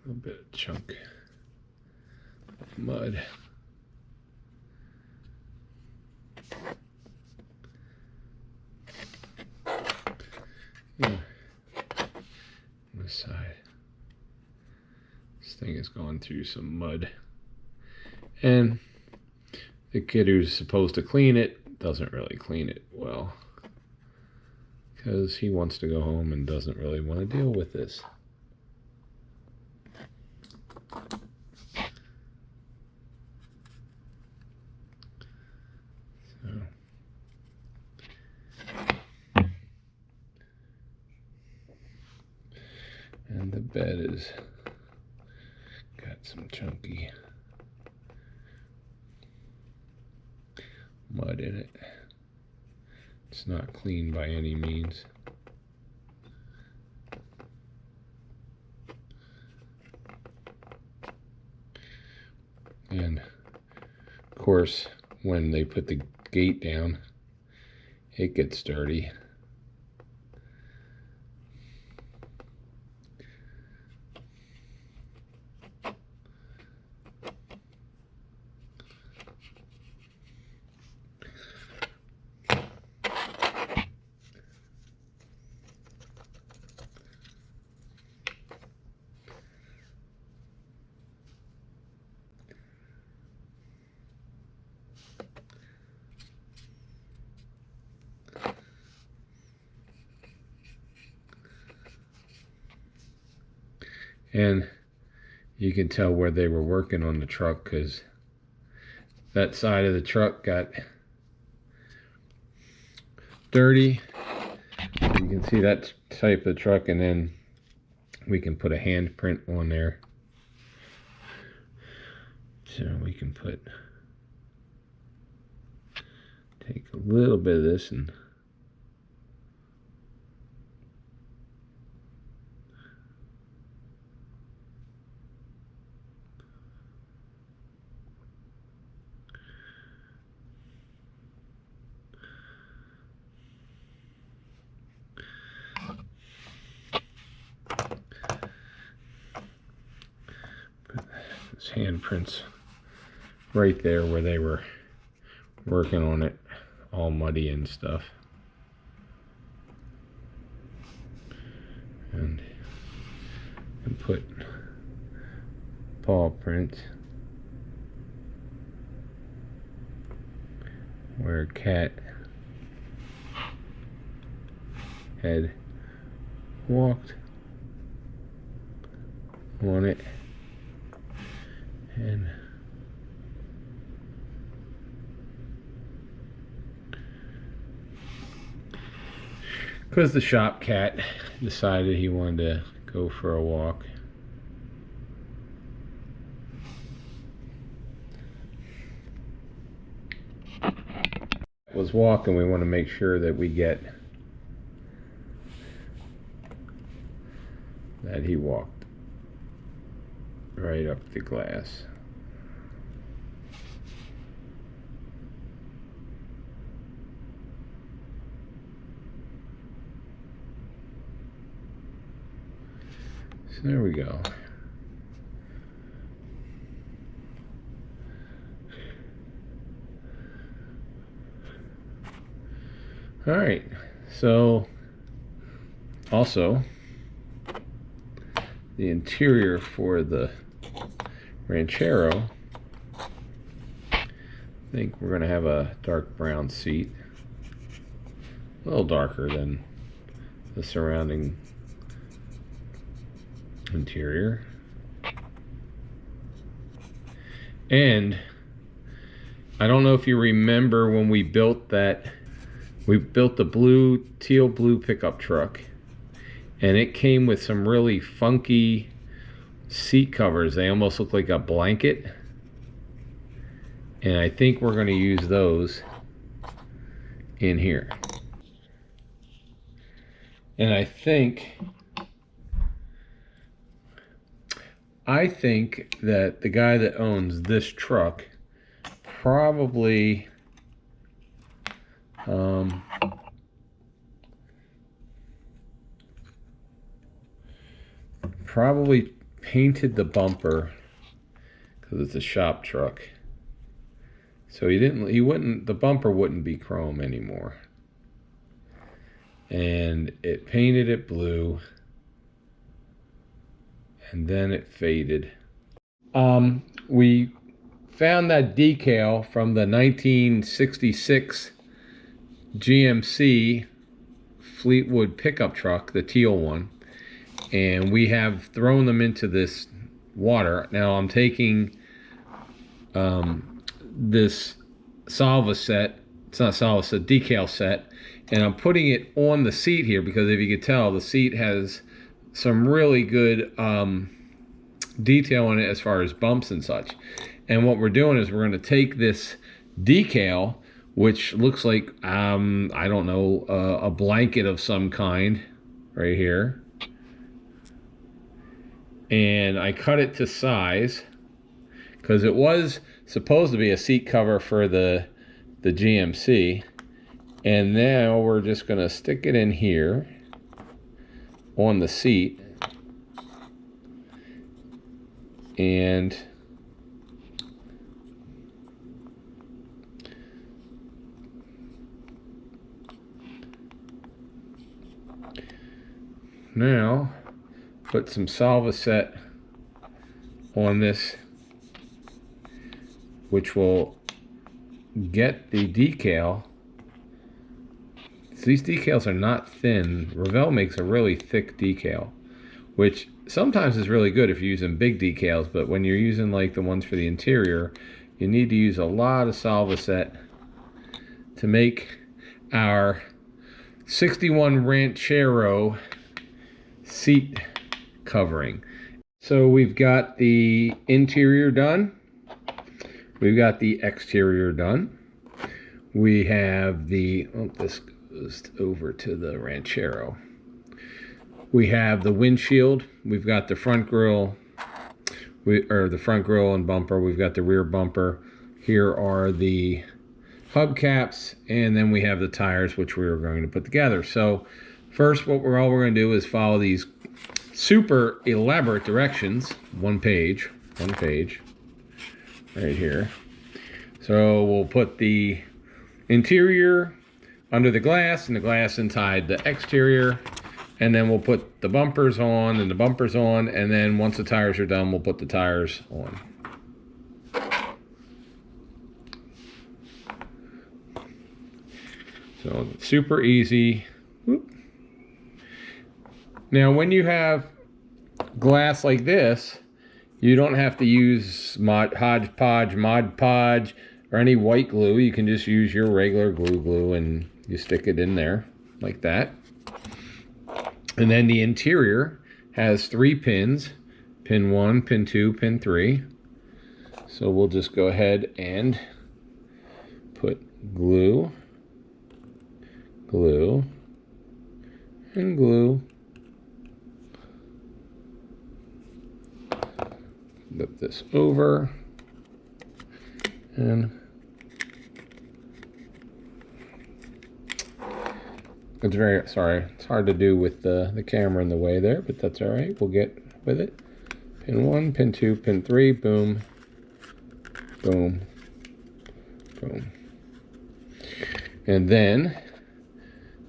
little bit of chunk of mud. thing is going through some mud. And the kid who's supposed to clean it doesn't really clean it well, because he wants to go home and doesn't really want to deal with this. And the bed is got some chunky mud in it. It's not clean by any means. And of course, when they put the gate down, it gets dirty. And you can tell where they were working on the truck, because that side of the truck got dirty. You can see that type of truck, and then we can put a handprint on there. So we can take a little bit of this and handprints right there where they were working on it, all muddy and stuff. And put paw prints where Cat had walked on it. And because the shop cat decided he wanted to go for a walk. Was walking, we want to make sure that we get that he walked right up the glass. So there we go. All right, so also the interior for the Ranchero, I think we're going to have a dark brown seat, a little darker than the surrounding interior. And I don't know if you remember when we built that, we built the teal blue pickup truck, and it came with some really funky seat covers. They almost look like a blanket, and I think we're going to use those in here. And I think that the guy that owns this truck probably painted the bumper, because it's a shop truck. So the bumper wouldn't be chrome anymore. And it painted it blue, and then it faded We found that decal from the 1966 GMC Fleetwood pickup truck, the teal one, and we have thrown them into this water. Now I'm taking this salvage set, it's not salvage set, decal set, and I'm putting it on the seat here because if you could tell, the seat has some really good detail on it as far as bumps and such. And what we're doing is we're going to take this decal, which looks like I don't know, a blanket of some kind right here, and I cut it to size because it was supposed to be a seat cover for the GMC. And now we're just going to stick it in here on the seat, and now put some salvage set on this, which will get the decal. These decals are not thin. Revell makes a really thick decal, which sometimes is really good if you're using big decals, but when you're using like the ones for the interior, you need to use a lot of salvage set to make our 61 Ranchero seat covering. So we've got the interior done. We've got the exterior done. We have the, oh, this goes over to the Ranchero. We have the windshield. We've got the front grille, the front grille and bumper. We've got the rear bumper. Here are the hubcaps, and then we have the tires, which we are going to put together. So first, all we're going to do is follow these super elaborate directions. One page right here. So we'll put the interior under the glass and the glass inside the exterior, and then we'll put the bumpers on and the bumpers on, and then once the tires are done, we'll put the tires on. So super easy. Whoop. Now when you have glass like this, you don't have to use Mod Podge, or any white glue. You can just use your regular glue and you stick it in there like that. And then the interior has 3 pins, pin 1, pin 2, pin 3. So we'll just go ahead and put glue, and glue. Flip this over, and it's it's hard to do with the camera in the way there, but that's all right. We'll get with it. Pin 1, pin 2, pin 3, boom, boom, boom. And then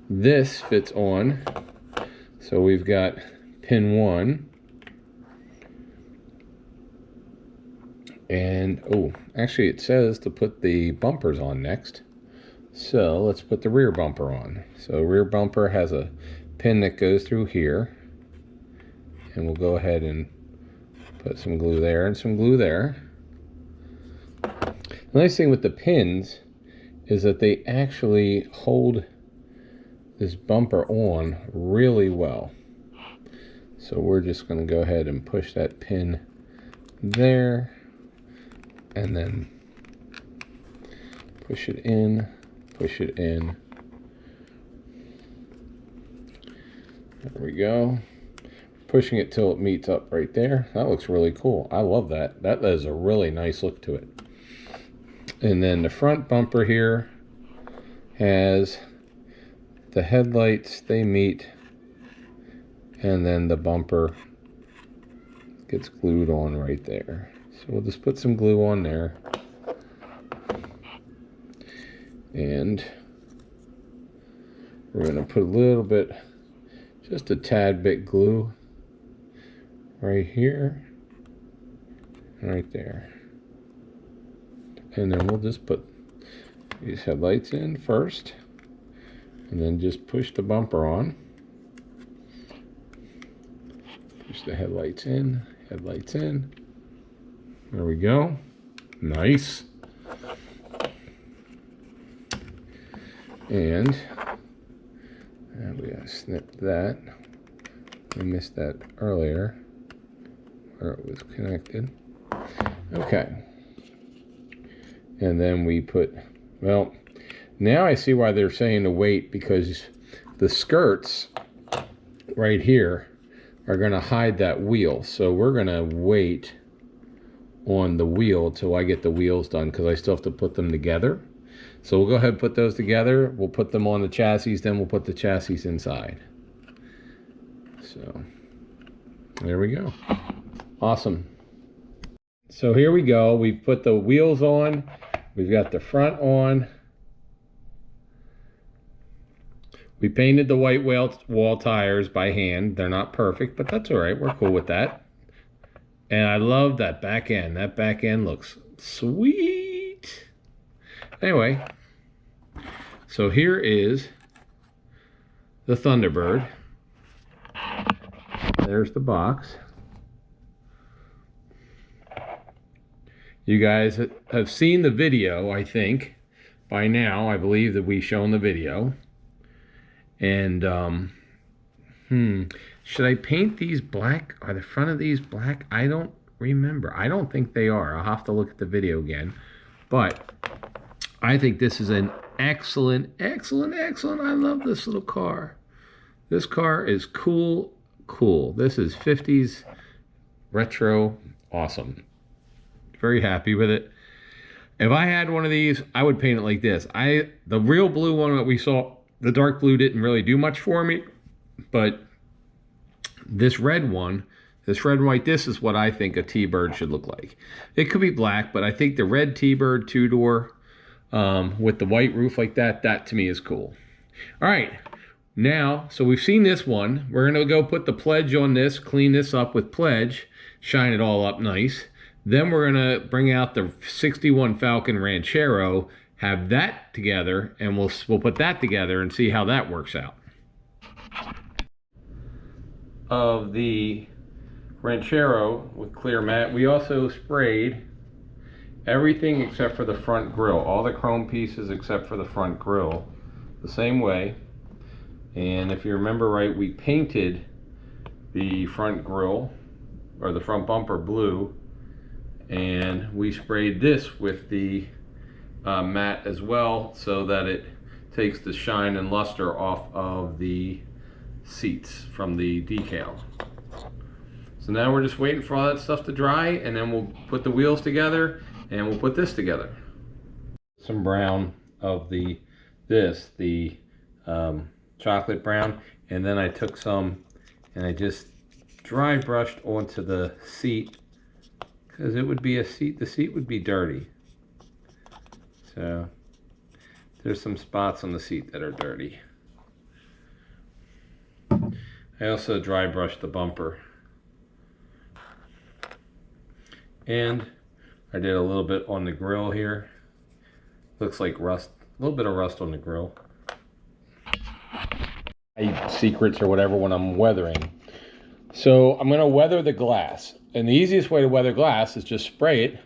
this fits on. So we've got pin 1. And, oh, actually it says to put the bumpers on next. So let's put the rear bumper on. So rear bumper has a pin that goes through here. And we'll go ahead and put some glue there and some glue there. The nice thing with the pins is that they actually hold this bumper on really well. So we're just going to go ahead and push that pin there. And then push it in, push it in. There we go. Pushing it till it meets up right there. That looks really cool. I love that. That has a really nice look to it. And then the front bumper here has the headlights, they meet, and then the bumper gets glued on right there. So we'll just put some glue on there. And we're going to put a little bit, just a tad bit glue right here. right there. And then we'll just put these headlights in first, and then just push the bumper on. Push the headlights in, headlights in. There we go. Nice. And we gotta snip that. I missed that earlier where it was connected. Okay. And then we put, well, now I see why they're saying to wait, because the skirts right here are going to hide that wheel. So we're going to wait on the wheel till I get the wheels done, because I still have to put them together. So we'll go ahead and put those together. We'll put them on the chassis, then we'll put the chassis inside. So there we go. Awesome. So here we go. We've put the wheels on. We've got the front on. We painted the white wall tires by hand. They're not perfect, but that's all right. We're cool with that. And I love that back end. That back end looks sweet. Anyway, so here is the Thunderbird. There's the box. You guys have seen the video, I think, by now. I believe that we've shown the video. And, should I paint these black? Are the front of these black? I don't remember. I don't think they are. I'll have to look at the video again. But I think this is an excellent, excellent, excellent. I love this little car. This car is cool, cool. This is 50s retro, awesome. Very happy with it. If I had one of these, I would paint it like this. The real blue one that we saw, the dark blue didn't really do much for me, but this red one, this red and white, this is what I think a T-Bird should look like. It could be black, but I think the red T-Bird two-door with the white roof like that, that to me is cool. All right, now, so we've seen this one. We're gonna go put the pledge on this, clean this up with pledge, shine it all up nice. Then we're gonna bring out the 61 Falcon Ranchero, have that together, and we'll put that together and see how that works out. Of the Ranchero with clear matte, we also sprayed everything except for the front grille, all the chrome pieces except for the front grille, the same way. And if you remember right, we painted the front grille, or the front bumper, blue, and we sprayed this with the matte as well, so that it takes the shine and luster off of the seats from the decal. So now we're just waiting for all that stuff to dry, and then we'll put the wheels together and we'll put this together. Some brown of the chocolate brown, and then I took some and I just dry brushed onto the seat, because it would be a seat, the seat would be dirty. So there's some spots on the seat that are dirty. I also dry brushed the bumper. And I did a little bit on the grill here. Looks like rust, a little bit of rust on the grill. Secrets or whatever when I'm weathering. So I'm gonna weather the glass. And the easiest way to weather glass is just spray it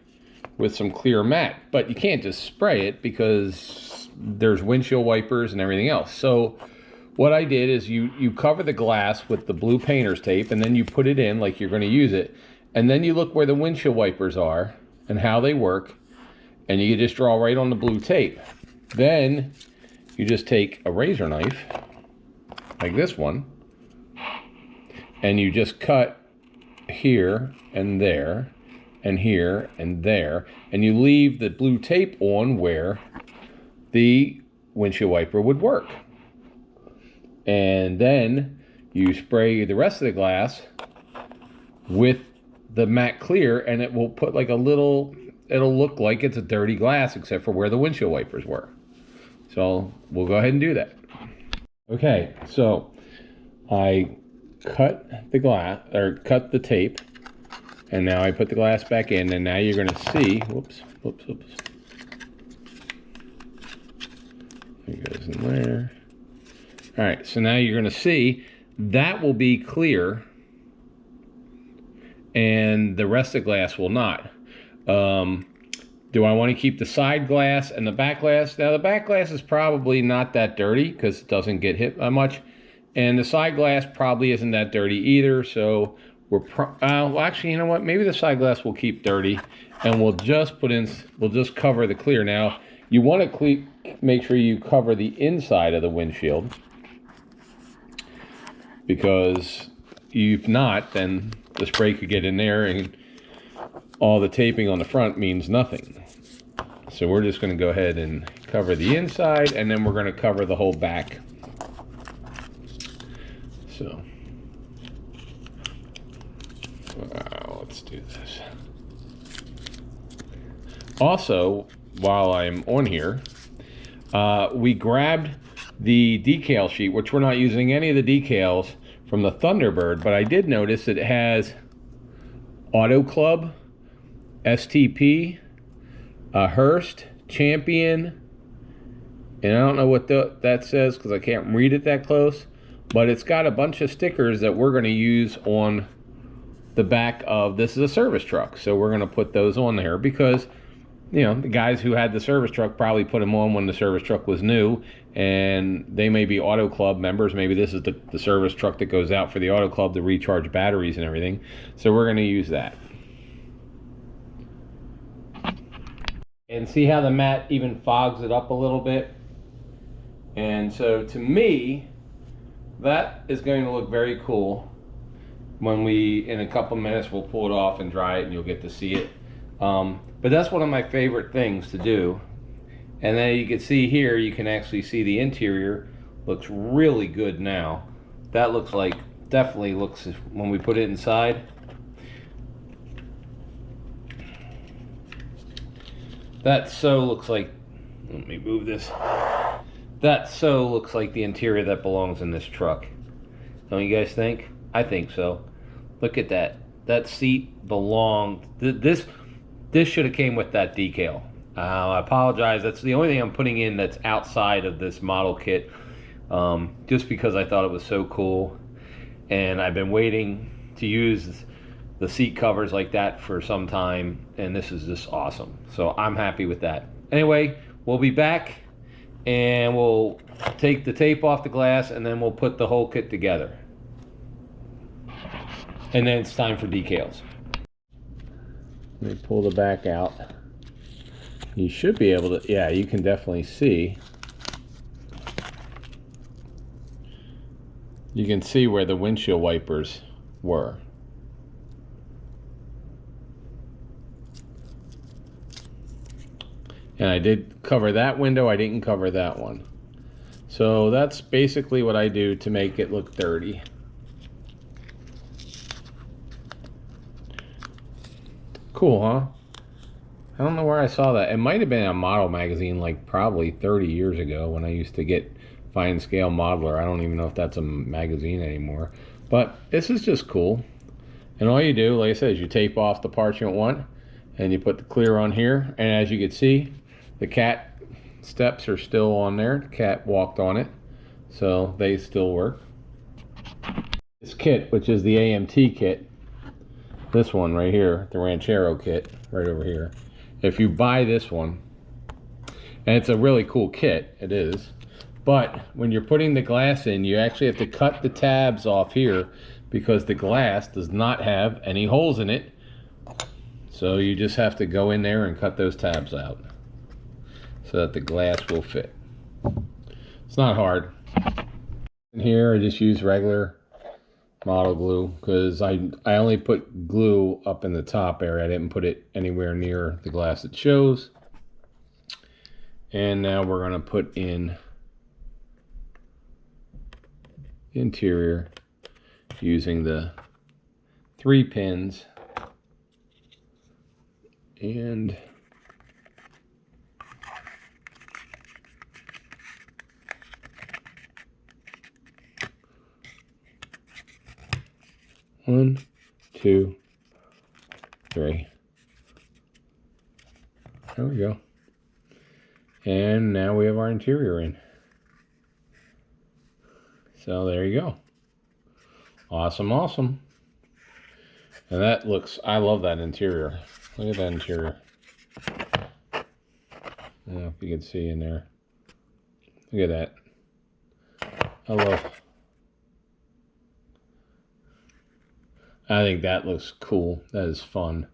with some clear matte. But you can't just spray it because there's windshield wipers and everything else. So what I did is you cover the glass with the blue painter's tape, and then you put it in like you're gonna use it. And then you look where the windshield wipers are and how they work, and you just draw right on the blue tape. Then you just take a razor knife, like this one, and you just cut here and there and here and there, and you leave the blue tape on where the windshield wiper would work. And then you spray the rest of the glass with the matte clear, and it will put like a little, it'll look like it's a dirty glass except for where the windshield wipers were. So we'll go ahead and do that. Okay, so I cut the glass, or cut the tape, And now I put the glass back in, and now you're going to see, whoops. It goes in there. All right, so now you're going to see that will be clear, and the rest of the glass will not. Do I want to keep the side glass and the back glass? Now, the back glass is probably not that dirty because it doesn't get hit much. And the side glass probably isn't that dirty either. So well, actually, you know what? Maybe the side glass will keep dirty, and we'll just cover the clear. Now, you want to make sure you cover the inside of the windshield, because if not, then the spray could get in there and all the taping on the front means nothing. So we're just going to go ahead and cover the inside, and then we're going to cover the whole back. So, let's do this. Also, while I'm on here, we grabbed the decal sheet, which we're not using any of the decals from the Thunderbird, but I did notice it has Auto Club, STP, Hearst, Champion, and I don't know what that says because I can't read it that close, but it's got a bunch of stickers that we're going to use on the back of, this is a service truck, so we're going to put those on there because, you know, the guys who had the service truck probably put them on when the service truck was new, and they may be Auto Club members. Maybe this is the service truck that goes out for the Auto Club to recharge batteries and everything, so we're going to use that. And see how the matte even fogs it up a little bit? And so to me, that is going to look very cool when in a couple minutes, we'll pull it off and dry it and you'll get to see it. But that's one of my favorite things to do. And then you can see here, you can actually see the interior looks really good now. That looks like, definitely looks, when we put it inside, that so looks like, let me move this. That so looks like the interior that belongs in this truck. Don't you guys think? I think so. Look at that. That seat belonged, this should have came with that decal. I apologize. That's the only thing I'm putting in that's outside of this model kit, just because I thought it was so cool. And I've been waiting to use the seat covers like that for some time, and this is just awesome. So I'm happy with that. Anyway, we'll be back and we'll take the tape off the glass, and then we'll put the whole kit together. And then it's time for decals. Let me pull the back out. You should be able to, yeah, you can definitely see. You can see where the windshield wipers were. And I did cover that window, I didn't cover that one. So that's basically what I do to make it look dirty. Cool, huh? I don't know where I saw that. It might have been a model magazine like probably 30 years ago when I used to get Fine Scale Modeler. I don't even know if that's a magazine anymore. But this is just cool. And all you do, like I said, is you tape off the parts you don't want, and you put the clear on here. And as you can see, the cat steps are still on there. The cat walked on it, so they still work. This kit, which is the AMT kit, this one right here, the Ranchero kit, right over here. If you buy this one, and it's a really cool kit, it is, but when you're putting the glass in, you actually have to cut the tabs off here because the glass does not have any holes in it. So you just have to go in there and cut those tabs out so that the glass will fit. It's not hard. In here, I just use regular model glue because I only put glue up in the top area. I didn't put it anywhere near the glass it shows. And now we're going to put in interior using the 3 pins and one, two, 3. There we go. And now we have our interior in. So there you go. Awesome, awesome. And that looks, I love that interior. Look at that interior. I don't know if you can see in there. Look at that. I think that looks cool. That is fun.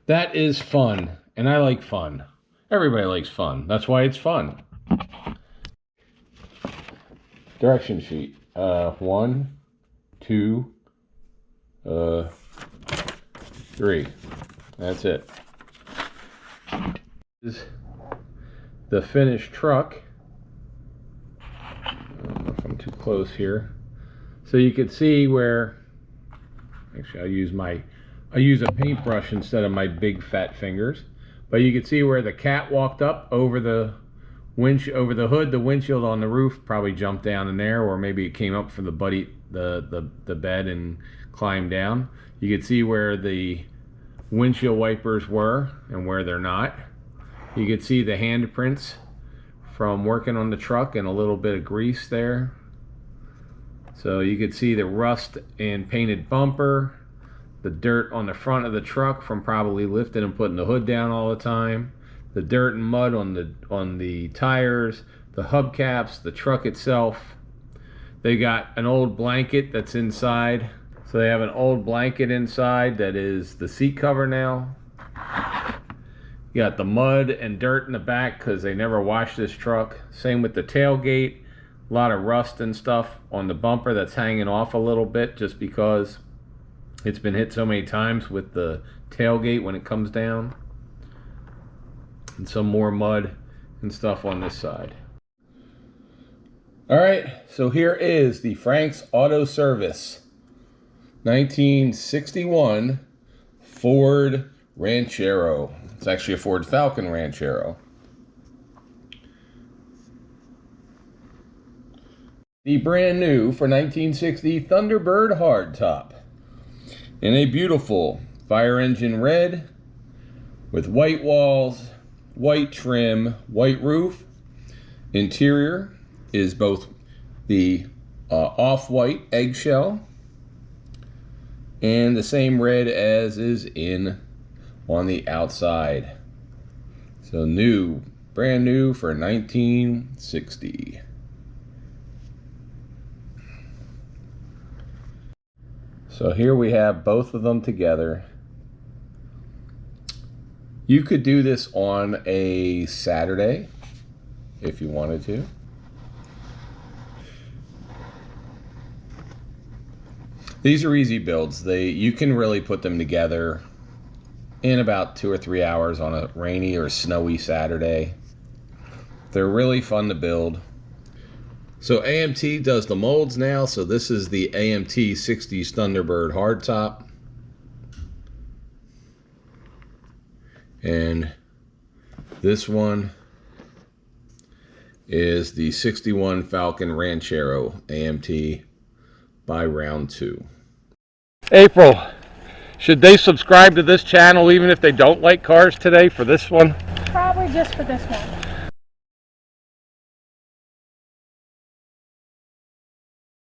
That is fun. And I like fun. Everybody likes fun. That's why it's fun. Direction sheet. 1, 2, 3. That's it. This is the finished truck. I don't know if I'm too close here. So you can see where, actually I use a paintbrush instead of my big fat fingers. But you can see where the cat walked up over the over the hood. The windshield on the roof probably jumped down in there, or maybe it came up from the bed and climbed down. You can see where the windshield wipers were and where they're not. You can see the handprints from working on the truck and a little bit of grease there. So you could see the rust and painted bumper, the dirt on the front of the truck from probably lifting and putting the hood down all the time, the dirt and mud on the tires, the hubcaps, the truck itself. They got an old blanket that's inside. So they have an old blanket inside that is the seat cover now. You got the mud and dirt in the back because they never washed this truck. Same with the tailgate. A lot of rust and stuff on the bumper that's hanging off a little bit just because it's been hit so many times with the tailgate when it comes down. And some more mud and stuff on this side. All right, so here is the Frank's Auto Service 1961 Ford Ranchero. It's actually a Ford Falcon Ranchero. The brand new for 1960 Thunderbird hardtop in a beautiful fire engine red with white walls, white trim, white roof. Interior is both the off-white eggshell and the same red as is in on the outside. So new, brand new for 1960. So here we have both of them together. You could do this on a Saturday if you wanted to. These are easy builds. You can really put them together in about 2 or 3 hours on a rainy or snowy Saturday. They're really fun to build. So AMT does the molds now. So this is the AMT 60s Thunderbird hardtop. And this one is the 61 Falcon Ranchero AMT by round 2. April, should they subscribe to this channel even if they don't like cars today for this one? Probably just for this one.